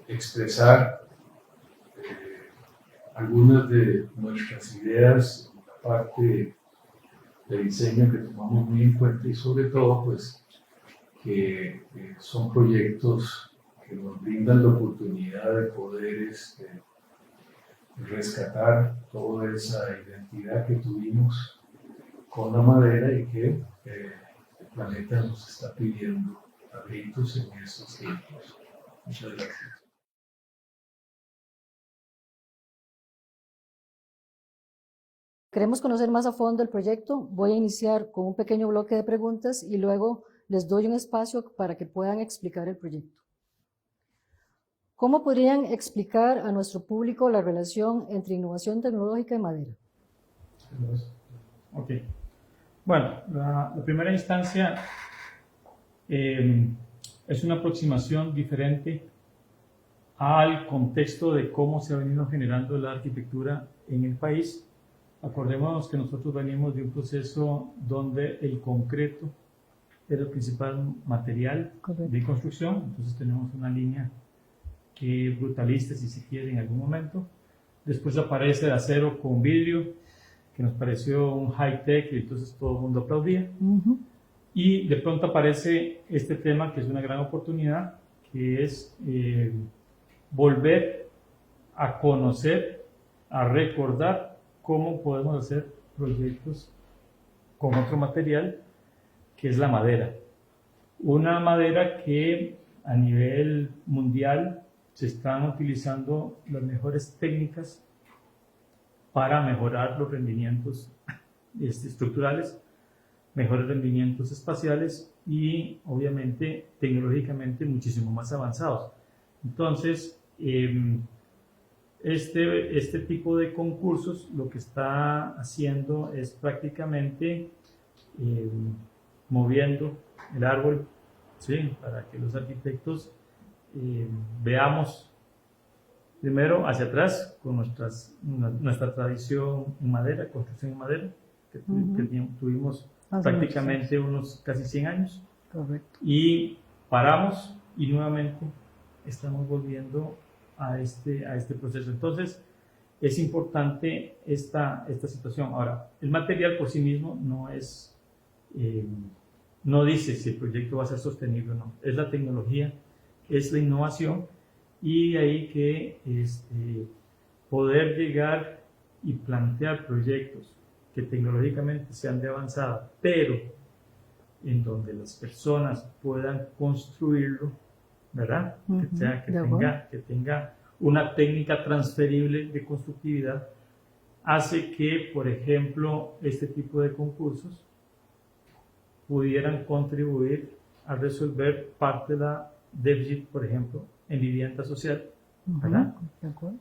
expresar algunas de nuestras ideas en la parte de diseño que tomamos muy en cuenta y sobre todo pues que son proyectos que nos brindan la oportunidad de poder rescatar toda esa identidad que tuvimos con la madera y que el planeta nos está pidiendo a gritos en estos tiempos. Muchas gracias.
Queremos conocer más a fondo el proyecto. Voy a iniciar con un pequeño bloque de preguntas y luego les doy un espacio para que puedan explicar el proyecto. ¿Cómo podrían explicar a nuestro público la relación entre innovación tecnológica y madera?
Ok. Bueno, la primera instancia es una aproximación diferente al contexto de cómo se ha venido generando la arquitectura en el país. Acordémonos que nosotros venimos de un proceso donde el concreto era el principal material de construcción, entonces tenemos una línea que es brutalista, si se quiere, en algún momento. Después aparece el acero con vidrio, que nos pareció un high-tech y entonces todo el mundo aplaudía. Y de pronto aparece este tema que es una gran oportunidad, que es volver a conocer, a recordar cómo podemos hacer proyectos con otro material, que es la madera. Una madera que a nivel mundial se están utilizando las mejores técnicas para mejorar los rendimientos estructurales, mejores rendimientos espaciales y obviamente tecnológicamente muchísimo más avanzados. Entonces, este tipo de concursos lo que está haciendo es prácticamente moviendo el árbol, ¿sí? Para que los arquitectos veamos primero hacia atrás con nuestra tradición en madera, construcción en madera, que tuvimos prácticamente unos casi 100 años.
Correcto.
Y paramos y nuevamente estamos volviendo a este proceso. Entonces, es importante esta situación. Ahora, el material por sí mismo no dice si el proyecto va a ser sostenible o no. Es la tecnología, es la innovación y ahí que poder llegar y plantear proyectos que tecnológicamente sean de avanzada, pero en donde las personas puedan construirlo, ¿verdad? Que tenga una técnica transferible de constructividad, hace que, por ejemplo, este tipo de concursos pudieran contribuir a resolver parte de la déficit, por ejemplo, en vivienda social, ¿verdad?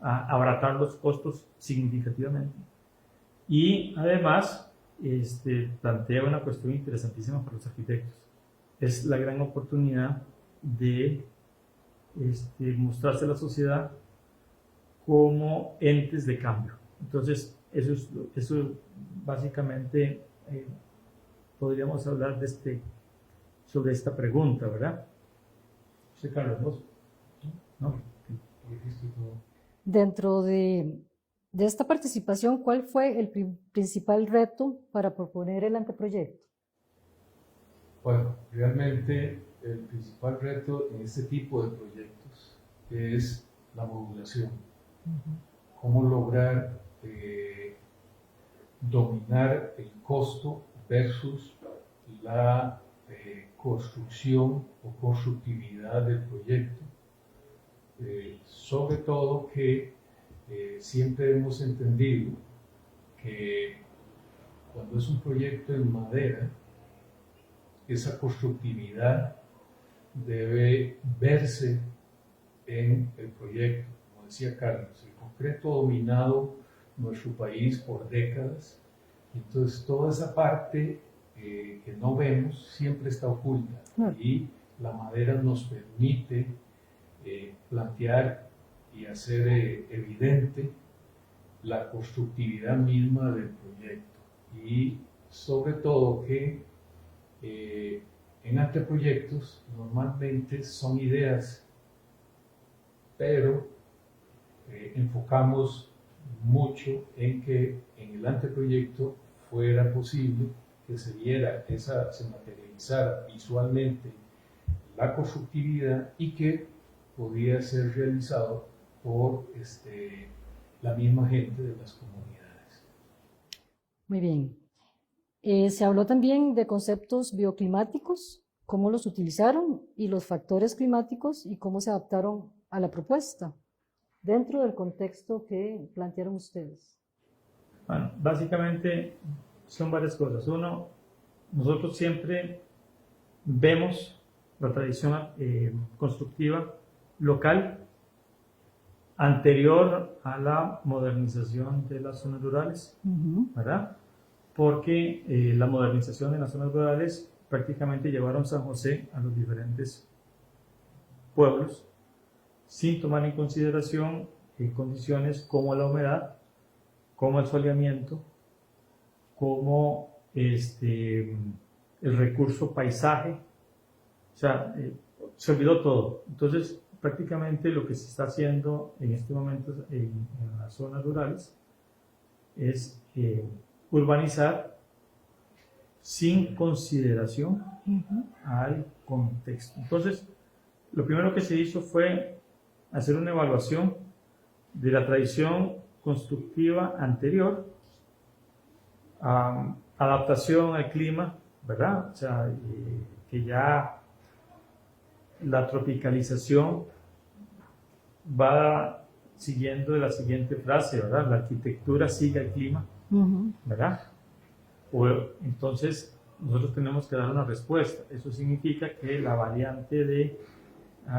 A abaratar los costos significativamente. Y además, plantea una cuestión interesantísima para los arquitectos. Es la gran oportunidad de mostrarse a la sociedad como entes de cambio. Entonces, eso básicamente podríamos hablar sobre esta pregunta, ¿verdad? Sí, Carlos, ¿vos? ¿No?
Dentro de esta participación, ¿cuál fue el principal reto para proponer el anteproyecto?
Bueno, realmente el principal reto en este tipo de proyectos es la modulación. Cómo lograr dominar el costo versus la construcción o constructividad del proyecto. Sobre todo que siempre hemos entendido que cuando es un proyecto en madera, esa constructividad debe verse en el proyecto. Como decía Carlos, el concreto ha dominado nuestro país por décadas, entonces toda esa parte que no vemos siempre está oculta y la madera nos permite plantear y hacer evidente la constructividad misma del proyecto y sobre todo que en anteproyectos normalmente son ideas, pero enfocamos mucho en que en el anteproyecto fuera posible que se viera se materializara visualmente la constructividad y que podía ser realizado por la misma gente de las comunidades.
Muy bien. Se habló también de conceptos bioclimáticos, cómo los utilizaron, y los factores climáticos y cómo se adaptaron a la propuesta dentro del contexto que plantearon ustedes.
Bueno, básicamente son varias cosas. Uno, nosotros siempre vemos la tradición constructiva local anterior a la modernización de las zonas rurales, ¿verdad? Porque la modernización de las zonas rurales prácticamente llevaron San José a los diferentes pueblos sin tomar en consideración condiciones como la humedad, como el soleamiento, como el recurso paisaje, o sea, se olvidó todo. Entonces, prácticamente lo que se está haciendo en este momento en las zonas rurales es urbanizar sin consideración al contexto. Entonces, lo primero que se hizo fue hacer una evaluación de la tradición constructiva anterior, adaptación al clima, ¿verdad? O sea, que ya la tropicalización va siguiendo de la siguiente frase, ¿verdad? La arquitectura sigue al clima, ¿verdad? Entonces, nosotros tenemos que dar una respuesta. Eso significa que la variante de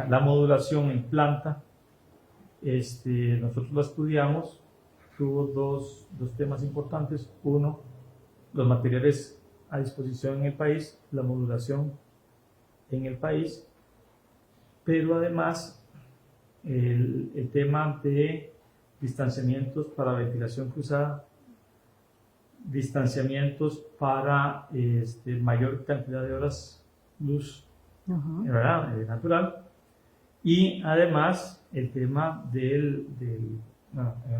la modulación en planta, nosotros la estudiamos, tuvo dos temas importantes. Uno, los materiales a disposición en el país, la modulación en el país, pero además el tema de distanciamientos para ventilación cruzada, distanciamientos para mayor cantidad de horas luz, ¿verdad? Natural, y además el tema en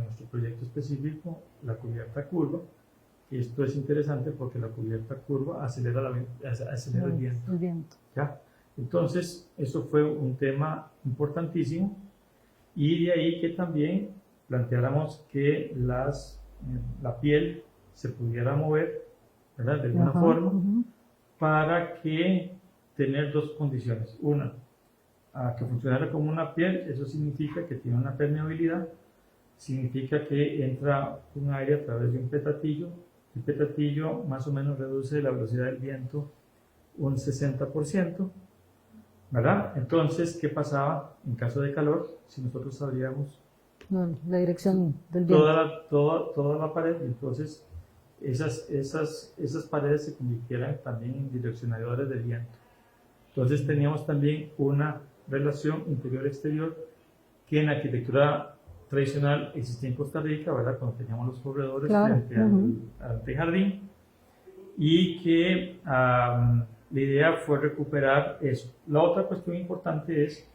nuestro proyecto específico, la cubierta curva. Esto es interesante porque la cubierta curva acelera el viento. ¿Ya? Entonces, eso fue un tema importantísimo, y de ahí que también planteáramos que la piel se pudiera mover, ¿verdad? De alguna forma, para que tener dos condiciones. Una, que funcionara como una piel. Eso significa que tiene una permeabilidad, significa que entra un aire a través de un petatillo. El petatillo más o menos reduce la velocidad del viento un 60%, ¿verdad? Entonces, ¿qué pasaba en caso de calor si nosotros sabríamos
la dirección del viento?
Toda la pared? Entonces, esas paredes se convirtieran también en direccionadores del viento. Entonces, teníamos también una relación interior-exterior que en la arquitectura tradicional existía en Costa Rica, ¿verdad? Cuando teníamos los corredores frente al jardín, y que la idea fue recuperar eso. La otra cuestión importante es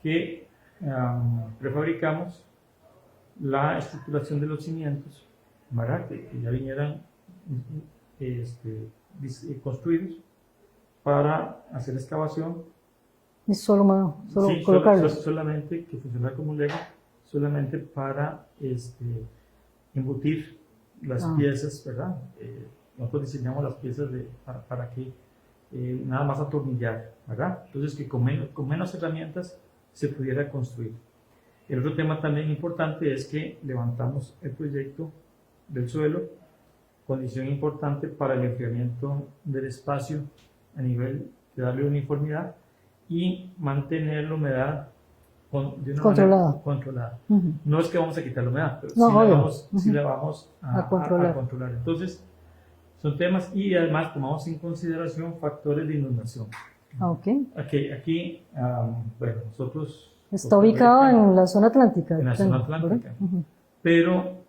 que prefabricamos la estructuración de los cimientos, ¿verdad? Que ya vinieran construidos para hacer excavación.
Y solo colocarlos.
Solamente que funcionara como Lego, solamente para embutir las piezas, ¿verdad? Nosotros diseñamos las piezas para que nada más atornillar, ¿verdad? Entonces, que con menos herramientas se pudiera construir. El otro tema también importante es que levantamos el proyecto del suelo, condición importante para el enfriamiento del espacio a nivel de darle uniformidad y mantener la humedad de una manera controlada. No es que vamos a quitar la humedad, pero sí la vamos a controlar. Entonces, son temas, y además tomamos en consideración factores de inundación. Aquí, bueno, nosotros...
Está ubicado en la zona atlántica.
En la zona atlántica. Pero,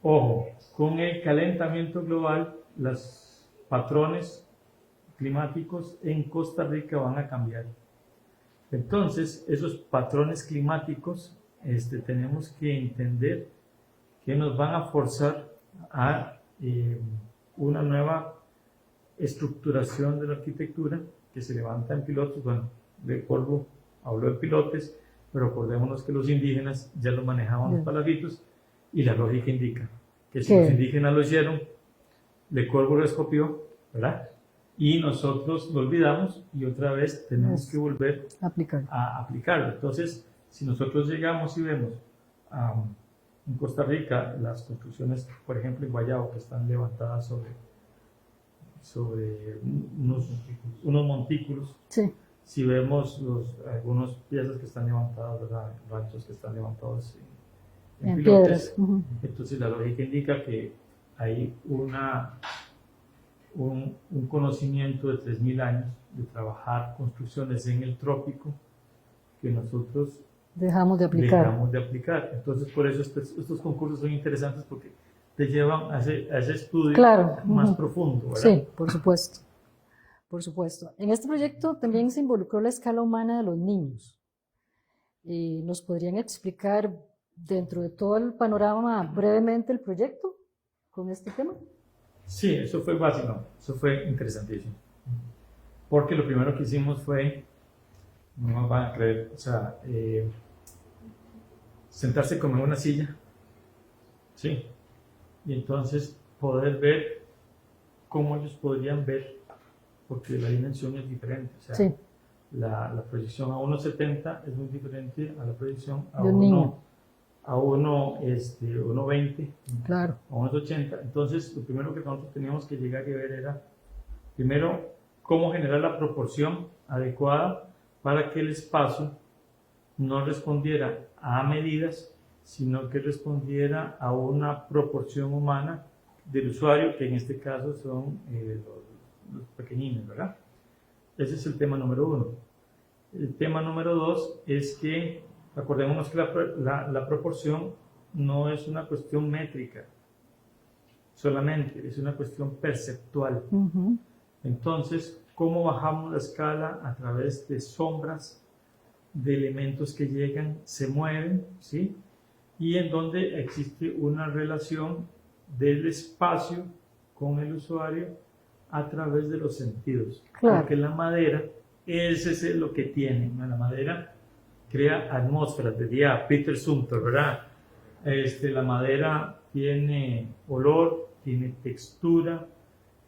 ojo, con el calentamiento global, los patrones climáticos en Costa Rica van a cambiar. Entonces, esos patrones climáticos tenemos que entender que nos van a forzar a una nueva estructuración de la arquitectura que se levanta en pilotos. Bueno, Le Corbusier habló de pilotes, pero acordémonos que los indígenas ya lo manejaban los palafitos, y la lógica indica que si los indígenas lo hicieron, Le Corbusier lo escopió, ¿verdad? Y nosotros lo olvidamos y otra vez tenemos que volver a aplicarlo. Entonces, si nosotros llegamos y vemos en Costa Rica las construcciones, por ejemplo en Guayabo, que están levantadas sobre unos montículos,
Sí.
si vemos algunas piezas que están levantadas, ¿verdad? Ranchos que están levantados en pilotes,
piedras.
entonces la lógica indica que hay un conocimiento de 3.000 años de trabajar construcciones en el trópico que nosotros
Dejamos de aplicar.
Entonces, por eso estos concursos son interesantes, porque te llevan a ese estudio más profundo, ¿verdad?
Sí, por supuesto. Por supuesto. En este proyecto también se involucró la escala humana de los niños. ¿Nos podrían explicar dentro de todo el panorama brevemente el proyecto con este tema?
Sí, eso fue básico, eso fue interesantísimo. Porque lo primero que hicimos fue, no me van a creer, o sea, sentarse como en una silla, ¿sí? Y entonces poder ver cómo ellos podrían ver, porque la dimensión es diferente. O sea,
Sí.
la proyección a 1.70 es muy diferente a la proyección a
De un niño.
a 1.20,
Claro.
a 1.80. Entonces, lo primero que nosotros teníamos que llegar y ver era, primero, cómo generar la proporción adecuada para que el espacio no respondiera a medidas, sino que respondiera a una proporción humana del usuario, que en este caso son los pequeñines, ¿verdad? Ese es el tema número uno. El tema número dos es que, acordémonos que la proporción no es una cuestión métrica solamente, es una cuestión perceptual. Entonces, ¿cómo bajamos la escala? A través de sombras, de elementos que llegan, se mueven, ¿sí? Y en donde existe una relación del espacio con el usuario a través de los sentidos.
Claro.
Porque la madera, ese es lo que tiene, ¿no? La madera crea atmósferas, decía Peter Zumthor, ¿verdad? La madera tiene olor, tiene textura,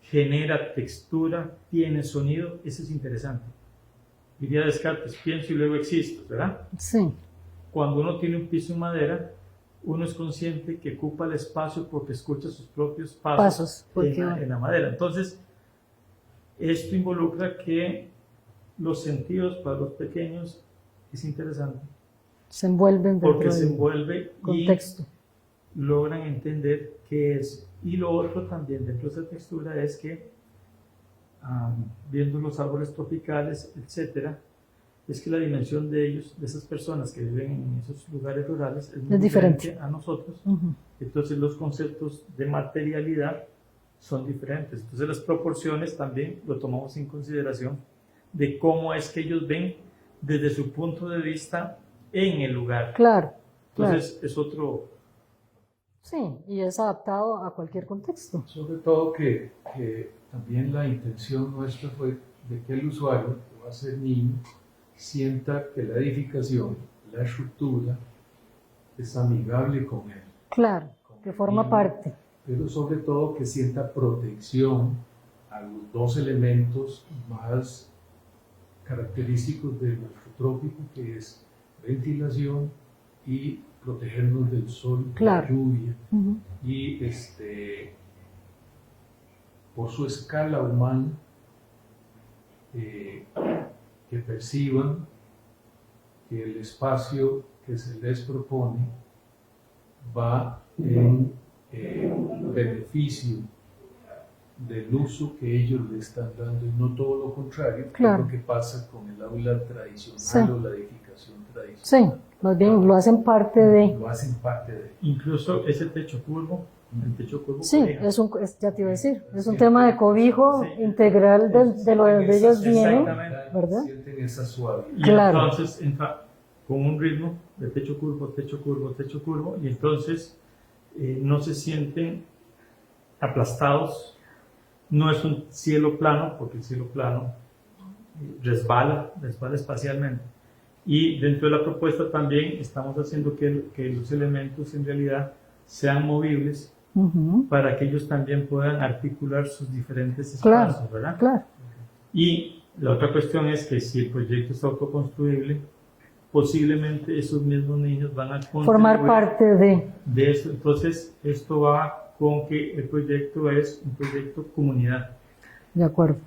genera textura, tiene sonido. Eso es interesante. Diría Descartes, pienso y luego existo, ¿verdad?
Sí.
Cuando uno tiene un piso en madera, uno es consciente que ocupa el espacio porque escucha sus propios pasos en la madera. Entonces, esto involucra que los sentidos para los pequeños es interesante.
Se envuelven dentro
porque se
del
envuelve
contexto.
Y logran entender qué es. Y lo otro también dentro de esa textura es que, viendo los árboles tropicales, etcétera, es que la dimensión de ellos, de esas personas que viven en esos lugares rurales, es muy diferente a nosotros. Entonces los conceptos de materialidad son diferentes. Entonces las proporciones también lo tomamos en consideración de cómo es que ellos ven desde su punto de vista en el lugar.
Claro.
Entonces es otro...
Sí, y es adaptado a cualquier contexto.
Sobre todo que también la intención nuestra fue de que el usuario, que va a ser niño, sienta que la edificación, la estructura, es amigable con él.
Claro, que forma parte.
Pero sobre todo que sienta protección a los dos elementos más característicos del nuestro trópico, que es ventilación y protegernos del sol,
claro,
de la lluvia. Y por su escala humana, que perciban que el espacio que se les propone va en beneficio del uso que ellos le están dando y no todo lo contrario,
claro,
que es lo que pasa con el aula tradicional, sí, o la edificación tradicional.
Sí, más bien lo hacen parte de...
Lo hacen parte de...
Incluso ese techo curvo, el techo curvo...
Sí, ya te iba a decir, es un tema de cobijo, sí, integral de lo de ellos vienen, ¿verdad?
Sienten esa suavidad.
Y claro, entonces entra con un ritmo de techo curvo, techo curvo, techo curvo, y entonces no se sienten aplastados. No es un cielo plano, porque el cielo plano resbala espacialmente. Y dentro de la propuesta también estamos haciendo que los elementos en realidad sean movibles para que ellos también puedan articular sus diferentes espacios,
Claro,
¿verdad?
claro.
Y la otra cuestión es que si el proyecto es autoconstruible, posiblemente esos mismos niños van a
Formar
contribuir
parte
de eso. Entonces, esto va con que el proyecto es un proyecto comunidad.
De acuerdo.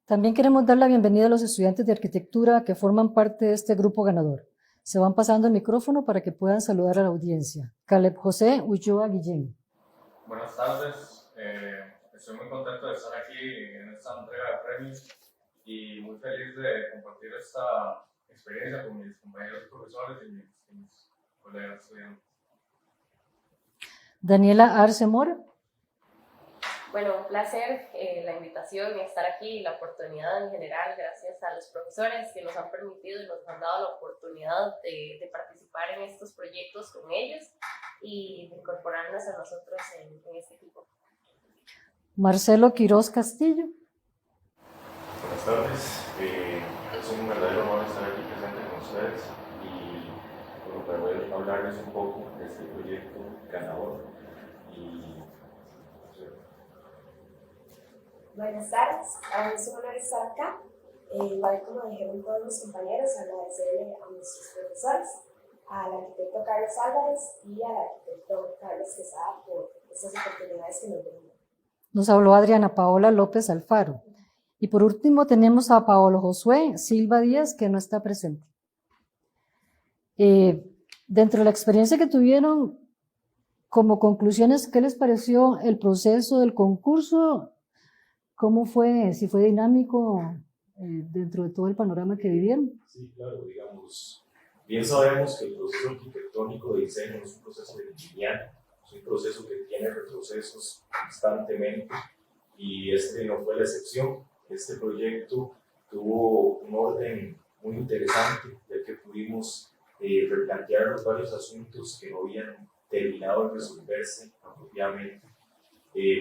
También queremos dar la bienvenida a los estudiantes de arquitectura que forman parte de este grupo ganador. Se van pasando el micrófono para que puedan saludar a la audiencia. Caleb José Ulloa Guillén.
Buenas tardes, estoy muy contento de estar aquí en esta entrega de premios y muy feliz de compartir esta experiencia con mis compañeros profesores y mis colegas estudiantes.
Daniela Arce Mora.
Bueno, un placer la invitación y estar aquí y la oportunidad en general, gracias a los profesores que nos han permitido y nos han dado la oportunidad de participar en estos proyectos con ellos y de incorporarnos a nosotros en este equipo.
Marcelo Quiroz Castillo.
Buenas tardes, es un verdadero honor estar aquí presente con ustedes y bueno, para poder hablarles un poco de este proyecto ganador.
Buenas tardes, es un honor estar acá. Igual como dijeron todos los compañeros, agradecerle a nuestros profesores, al arquitecto Carlos Álvarez y al arquitecto Carlos Quesada por estas oportunidades que nos brindan.
Nos habló Adriana Paola López Alfaro. Y por último tenemos a Paolo Josué Silva Díaz, que no está presente. Dentro de la experiencia que tuvieron, como conclusiones, ¿qué les pareció el proceso del concurso? ¿Cómo fue? ¿Si fue dinámico dentro de todo el panorama que vivieron?
Sí, claro, digamos, bien sabemos que el proceso arquitectónico de diseño no es un proceso lineal, es un proceso que tiene retrocesos constantemente y este no fue la excepción. Este proyecto tuvo un orden muy interesante, ya que pudimos replantear los varios asuntos que no habían terminado de resolverse apropiadamente.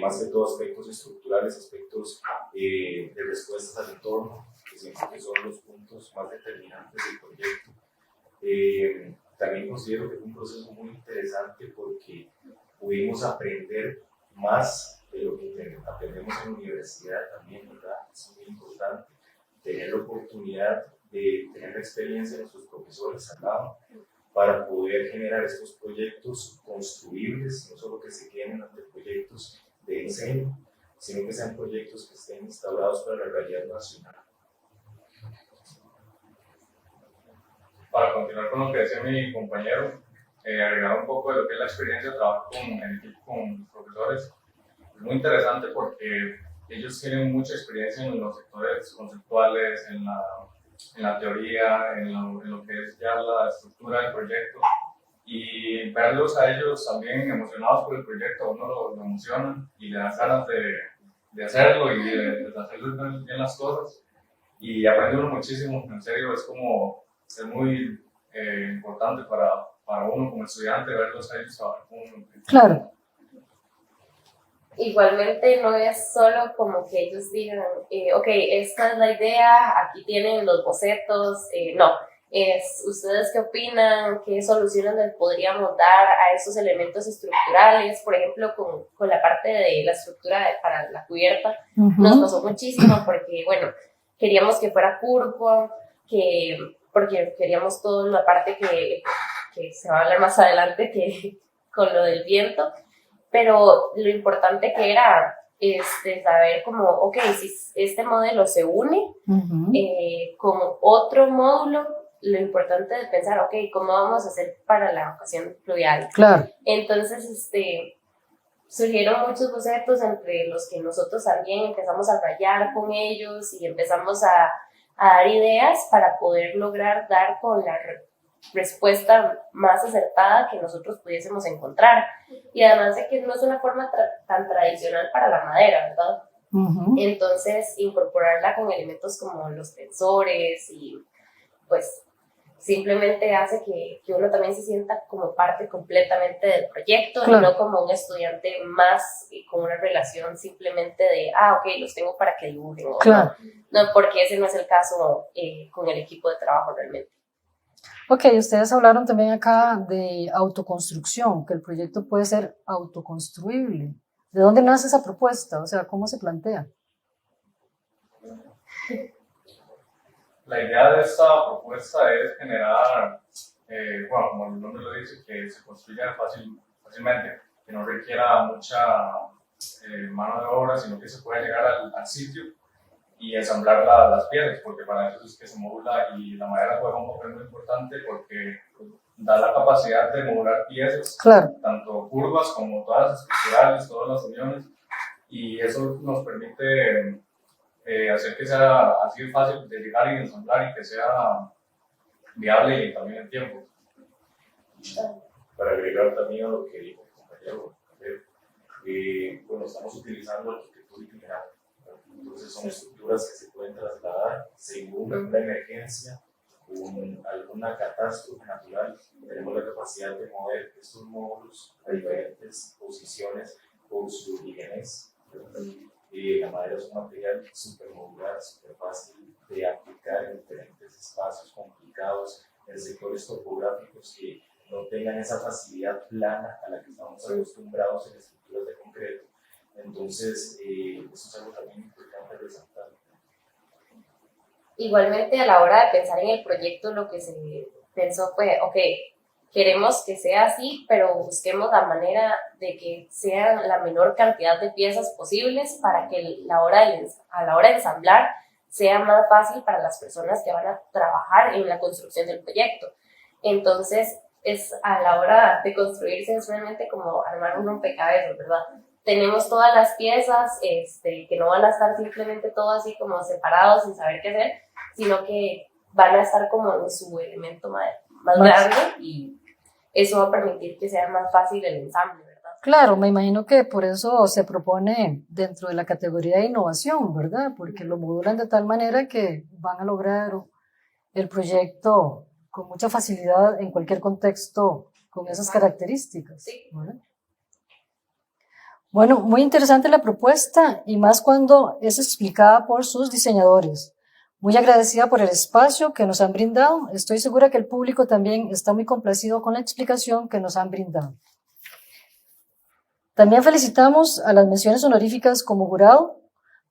Más que todo aspectos estructurales, aspectos de respuestas al entorno, que siento que son los puntos más determinantes del proyecto. También considero que fue un proceso muy interesante porque pudimos aprender más de lo que aprendemos en la universidad también, ¿verdad? Es muy importante tener la oportunidad de tener la experiencia de nuestros profesores al lado para poder generar estos proyectos construibles, no solo que se queden ante proyectos de diseño, sino que sean proyectos que estén instaurados para la realidad nacional.
Para continuar con lo que decía mi compañero, agregar un poco de lo que es la experiencia de trabajo en equipo con los profesores. Es muy interesante porque ellos tienen mucha experiencia en los sectores conceptuales, en la teoría, en lo que es ya la estructura del proyecto. Y verlos a ellos también emocionados por el proyecto, a uno lo emociona y le da ganas de hacerlo y de hacer bien las cosas. Y aprende uno muchísimo, en serio, es muy importante para uno como estudiante verlos a ellos trabajar con uno.
Claro.
Igualmente no es solo como que ellos digan, ok, esta es la idea, aquí tienen los bocetos, no. Es ustedes qué opinan, qué soluciones les podríamos dar a esos elementos estructurales, por ejemplo con la parte de la estructura para la cubierta. Nos pasó muchísimo porque bueno, queríamos que fuera curvo, porque queríamos toda la parte que se va a hablar más adelante que con lo del viento, pero lo importante que era saber como, ok, si este modelo se une con otro módulo, lo importante de pensar, ok, ¿cómo vamos a hacer para la ocasión fluvial?
Claro.
Entonces, surgieron muchos bocetos entre los que nosotros también empezamos a rayar con ellos y empezamos a dar ideas para poder lograr dar con la respuesta más acertada que nosotros pudiésemos encontrar. Y además de que no es una forma tan tradicional para la madera, ¿verdad? Entonces, incorporarla con elementos como los tensores y pues simplemente hace que uno también se sienta como parte completamente del proyecto,
claro,
y no como un estudiante más y con una relación simplemente de, ok, los tengo para que dibujen, o
claro.
no, porque ese no es el caso con el equipo de trabajo realmente.
Ok, ustedes hablaron también acá de autoconstrucción, que el proyecto puede ser autoconstruible. ¿De dónde nace esa propuesta? O sea, ¿cómo se plantea?
La idea de esta propuesta es generar, bueno, como el nombre lo dice, que se construya fácilmente, que no requiera mucha mano de obra, sino que se pueda llegar al sitio y ensamblar las piezas, porque para eso es que se modula, y la madera juega un papel muy importante porque da la capacidad de modular piezas,
claro,
tanto curvas como todas las estructurales, todas las uniones, y eso nos permite hacer que sea así de fácil de llegar y ensamblar, y que sea viable y también en tiempo.
Para agregar también a lo que dijo mi compañero, bueno, estamos utilizando arquitectura itinerante. Entonces son estructuras que se pueden trasladar según una emergencia o alguna catástrofe natural. Tenemos la capacidad de mover estos módulos a diferentes posiciones por su rigidez. La madera es un material súper modular, súper fácil de aplicar en diferentes espacios complicados, en sectores topográficos que no tengan esa facilidad plana a la que estamos acostumbrados en estructuras de concreto. Entonces, eso es algo también importante resaltar.
Igualmente, a la hora de pensar en el proyecto, lo que se pensó fue, queremos que sea así, pero busquemos la manera de que sean la menor cantidad de piezas posibles para que a la hora de ensamblar sea más fácil para las personas que van a trabajar en la construcción del proyecto. Entonces, a la hora de construirse es realmente como armar un rompecabezas, ¿verdad? Tenemos todas las piezas que no van a estar simplemente todo así como separados sin saber qué hacer, sino que van a estar como en su elemento más grande, y eso va a permitir que sea más fácil el ensamble, ¿verdad?
claro, me imagino que por eso se propone dentro de la categoría de innovación, ¿verdad? Porque lo modulan de tal manera que van a lograr el proyecto con mucha facilidad en cualquier contexto con esas características.
Sí.
¿Verdad? Bueno, muy interesante la propuesta, y más cuando es explicada por sus diseñadores. Muy agradecida por el espacio que nos han brindado. Estoy segura que el público también está muy complacido con la explicación que nos han brindado. También felicitamos a las menciones honoríficas como jurado.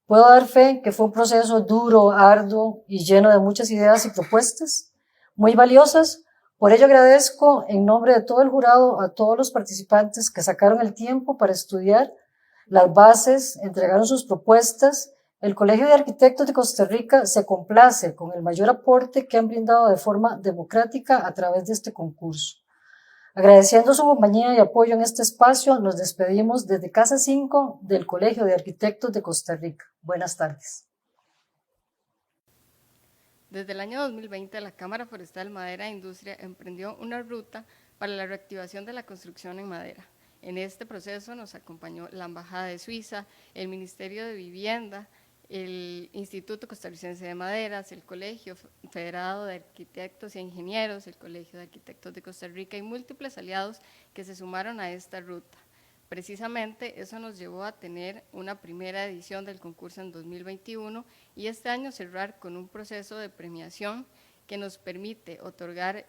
Puedo dar fe que fue un proceso duro, arduo y lleno de muchas ideas y propuestas muy valiosas. Por ello agradezco en nombre de todo el jurado a todos los participantes que sacaron el tiempo para estudiar las bases, entregaron sus propuestas. El Colegio de Arquitectos de Costa Rica se complace con el mayor aporte que han brindado de forma democrática a través de este concurso. Agradeciendo su compañía y apoyo en este espacio, nos despedimos desde Casa 5 del Colegio de Arquitectos de Costa Rica. Buenas tardes.
Desde el año 2020, la Cámara Forestal Madera e Industria emprendió una ruta para la reactivación de la construcción en madera. En este proceso nos acompañó la Embajada de Suiza, el Ministerio de Vivienda, el Instituto Costarricense de Maderas, el Colegio Federado de Arquitectos e Ingenieros, el Colegio de Arquitectos de Costa Rica y múltiples aliados que se sumaron a esta ruta. Precisamente eso nos llevó a tener una primera edición del concurso en 2021 y este año cerrar con un proceso de premiación que nos permite otorgar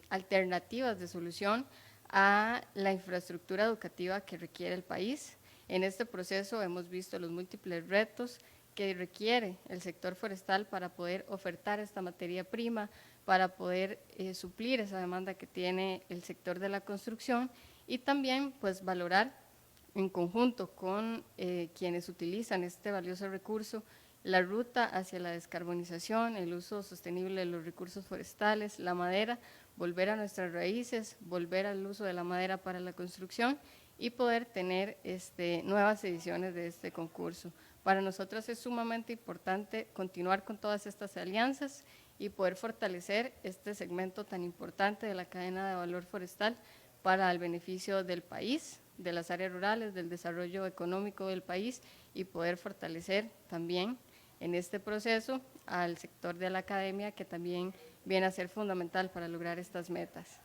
alternativas de solución a la infraestructura educativa que requiere el país. En este proceso hemos visto los múltiples retos que requiere el sector forestal para poder ofertar esta materia prima, para poder suplir esa demanda que tiene el sector de la construcción y también pues valorar en conjunto con quienes utilizan este valioso recurso la ruta hacia la descarbonización, el uso sostenible de los recursos forestales, la madera, volver a nuestras raíces, volver al uso de la madera para la construcción y poder tener nuevas ediciones de este concurso. Para nosotros es sumamente importante continuar con todas estas alianzas y poder fortalecer este segmento tan importante de la cadena de valor forestal para el beneficio del país, de las áreas rurales, del desarrollo económico del país y poder fortalecer también en este proceso al sector de la academia, que también viene a ser fundamental para lograr estas metas.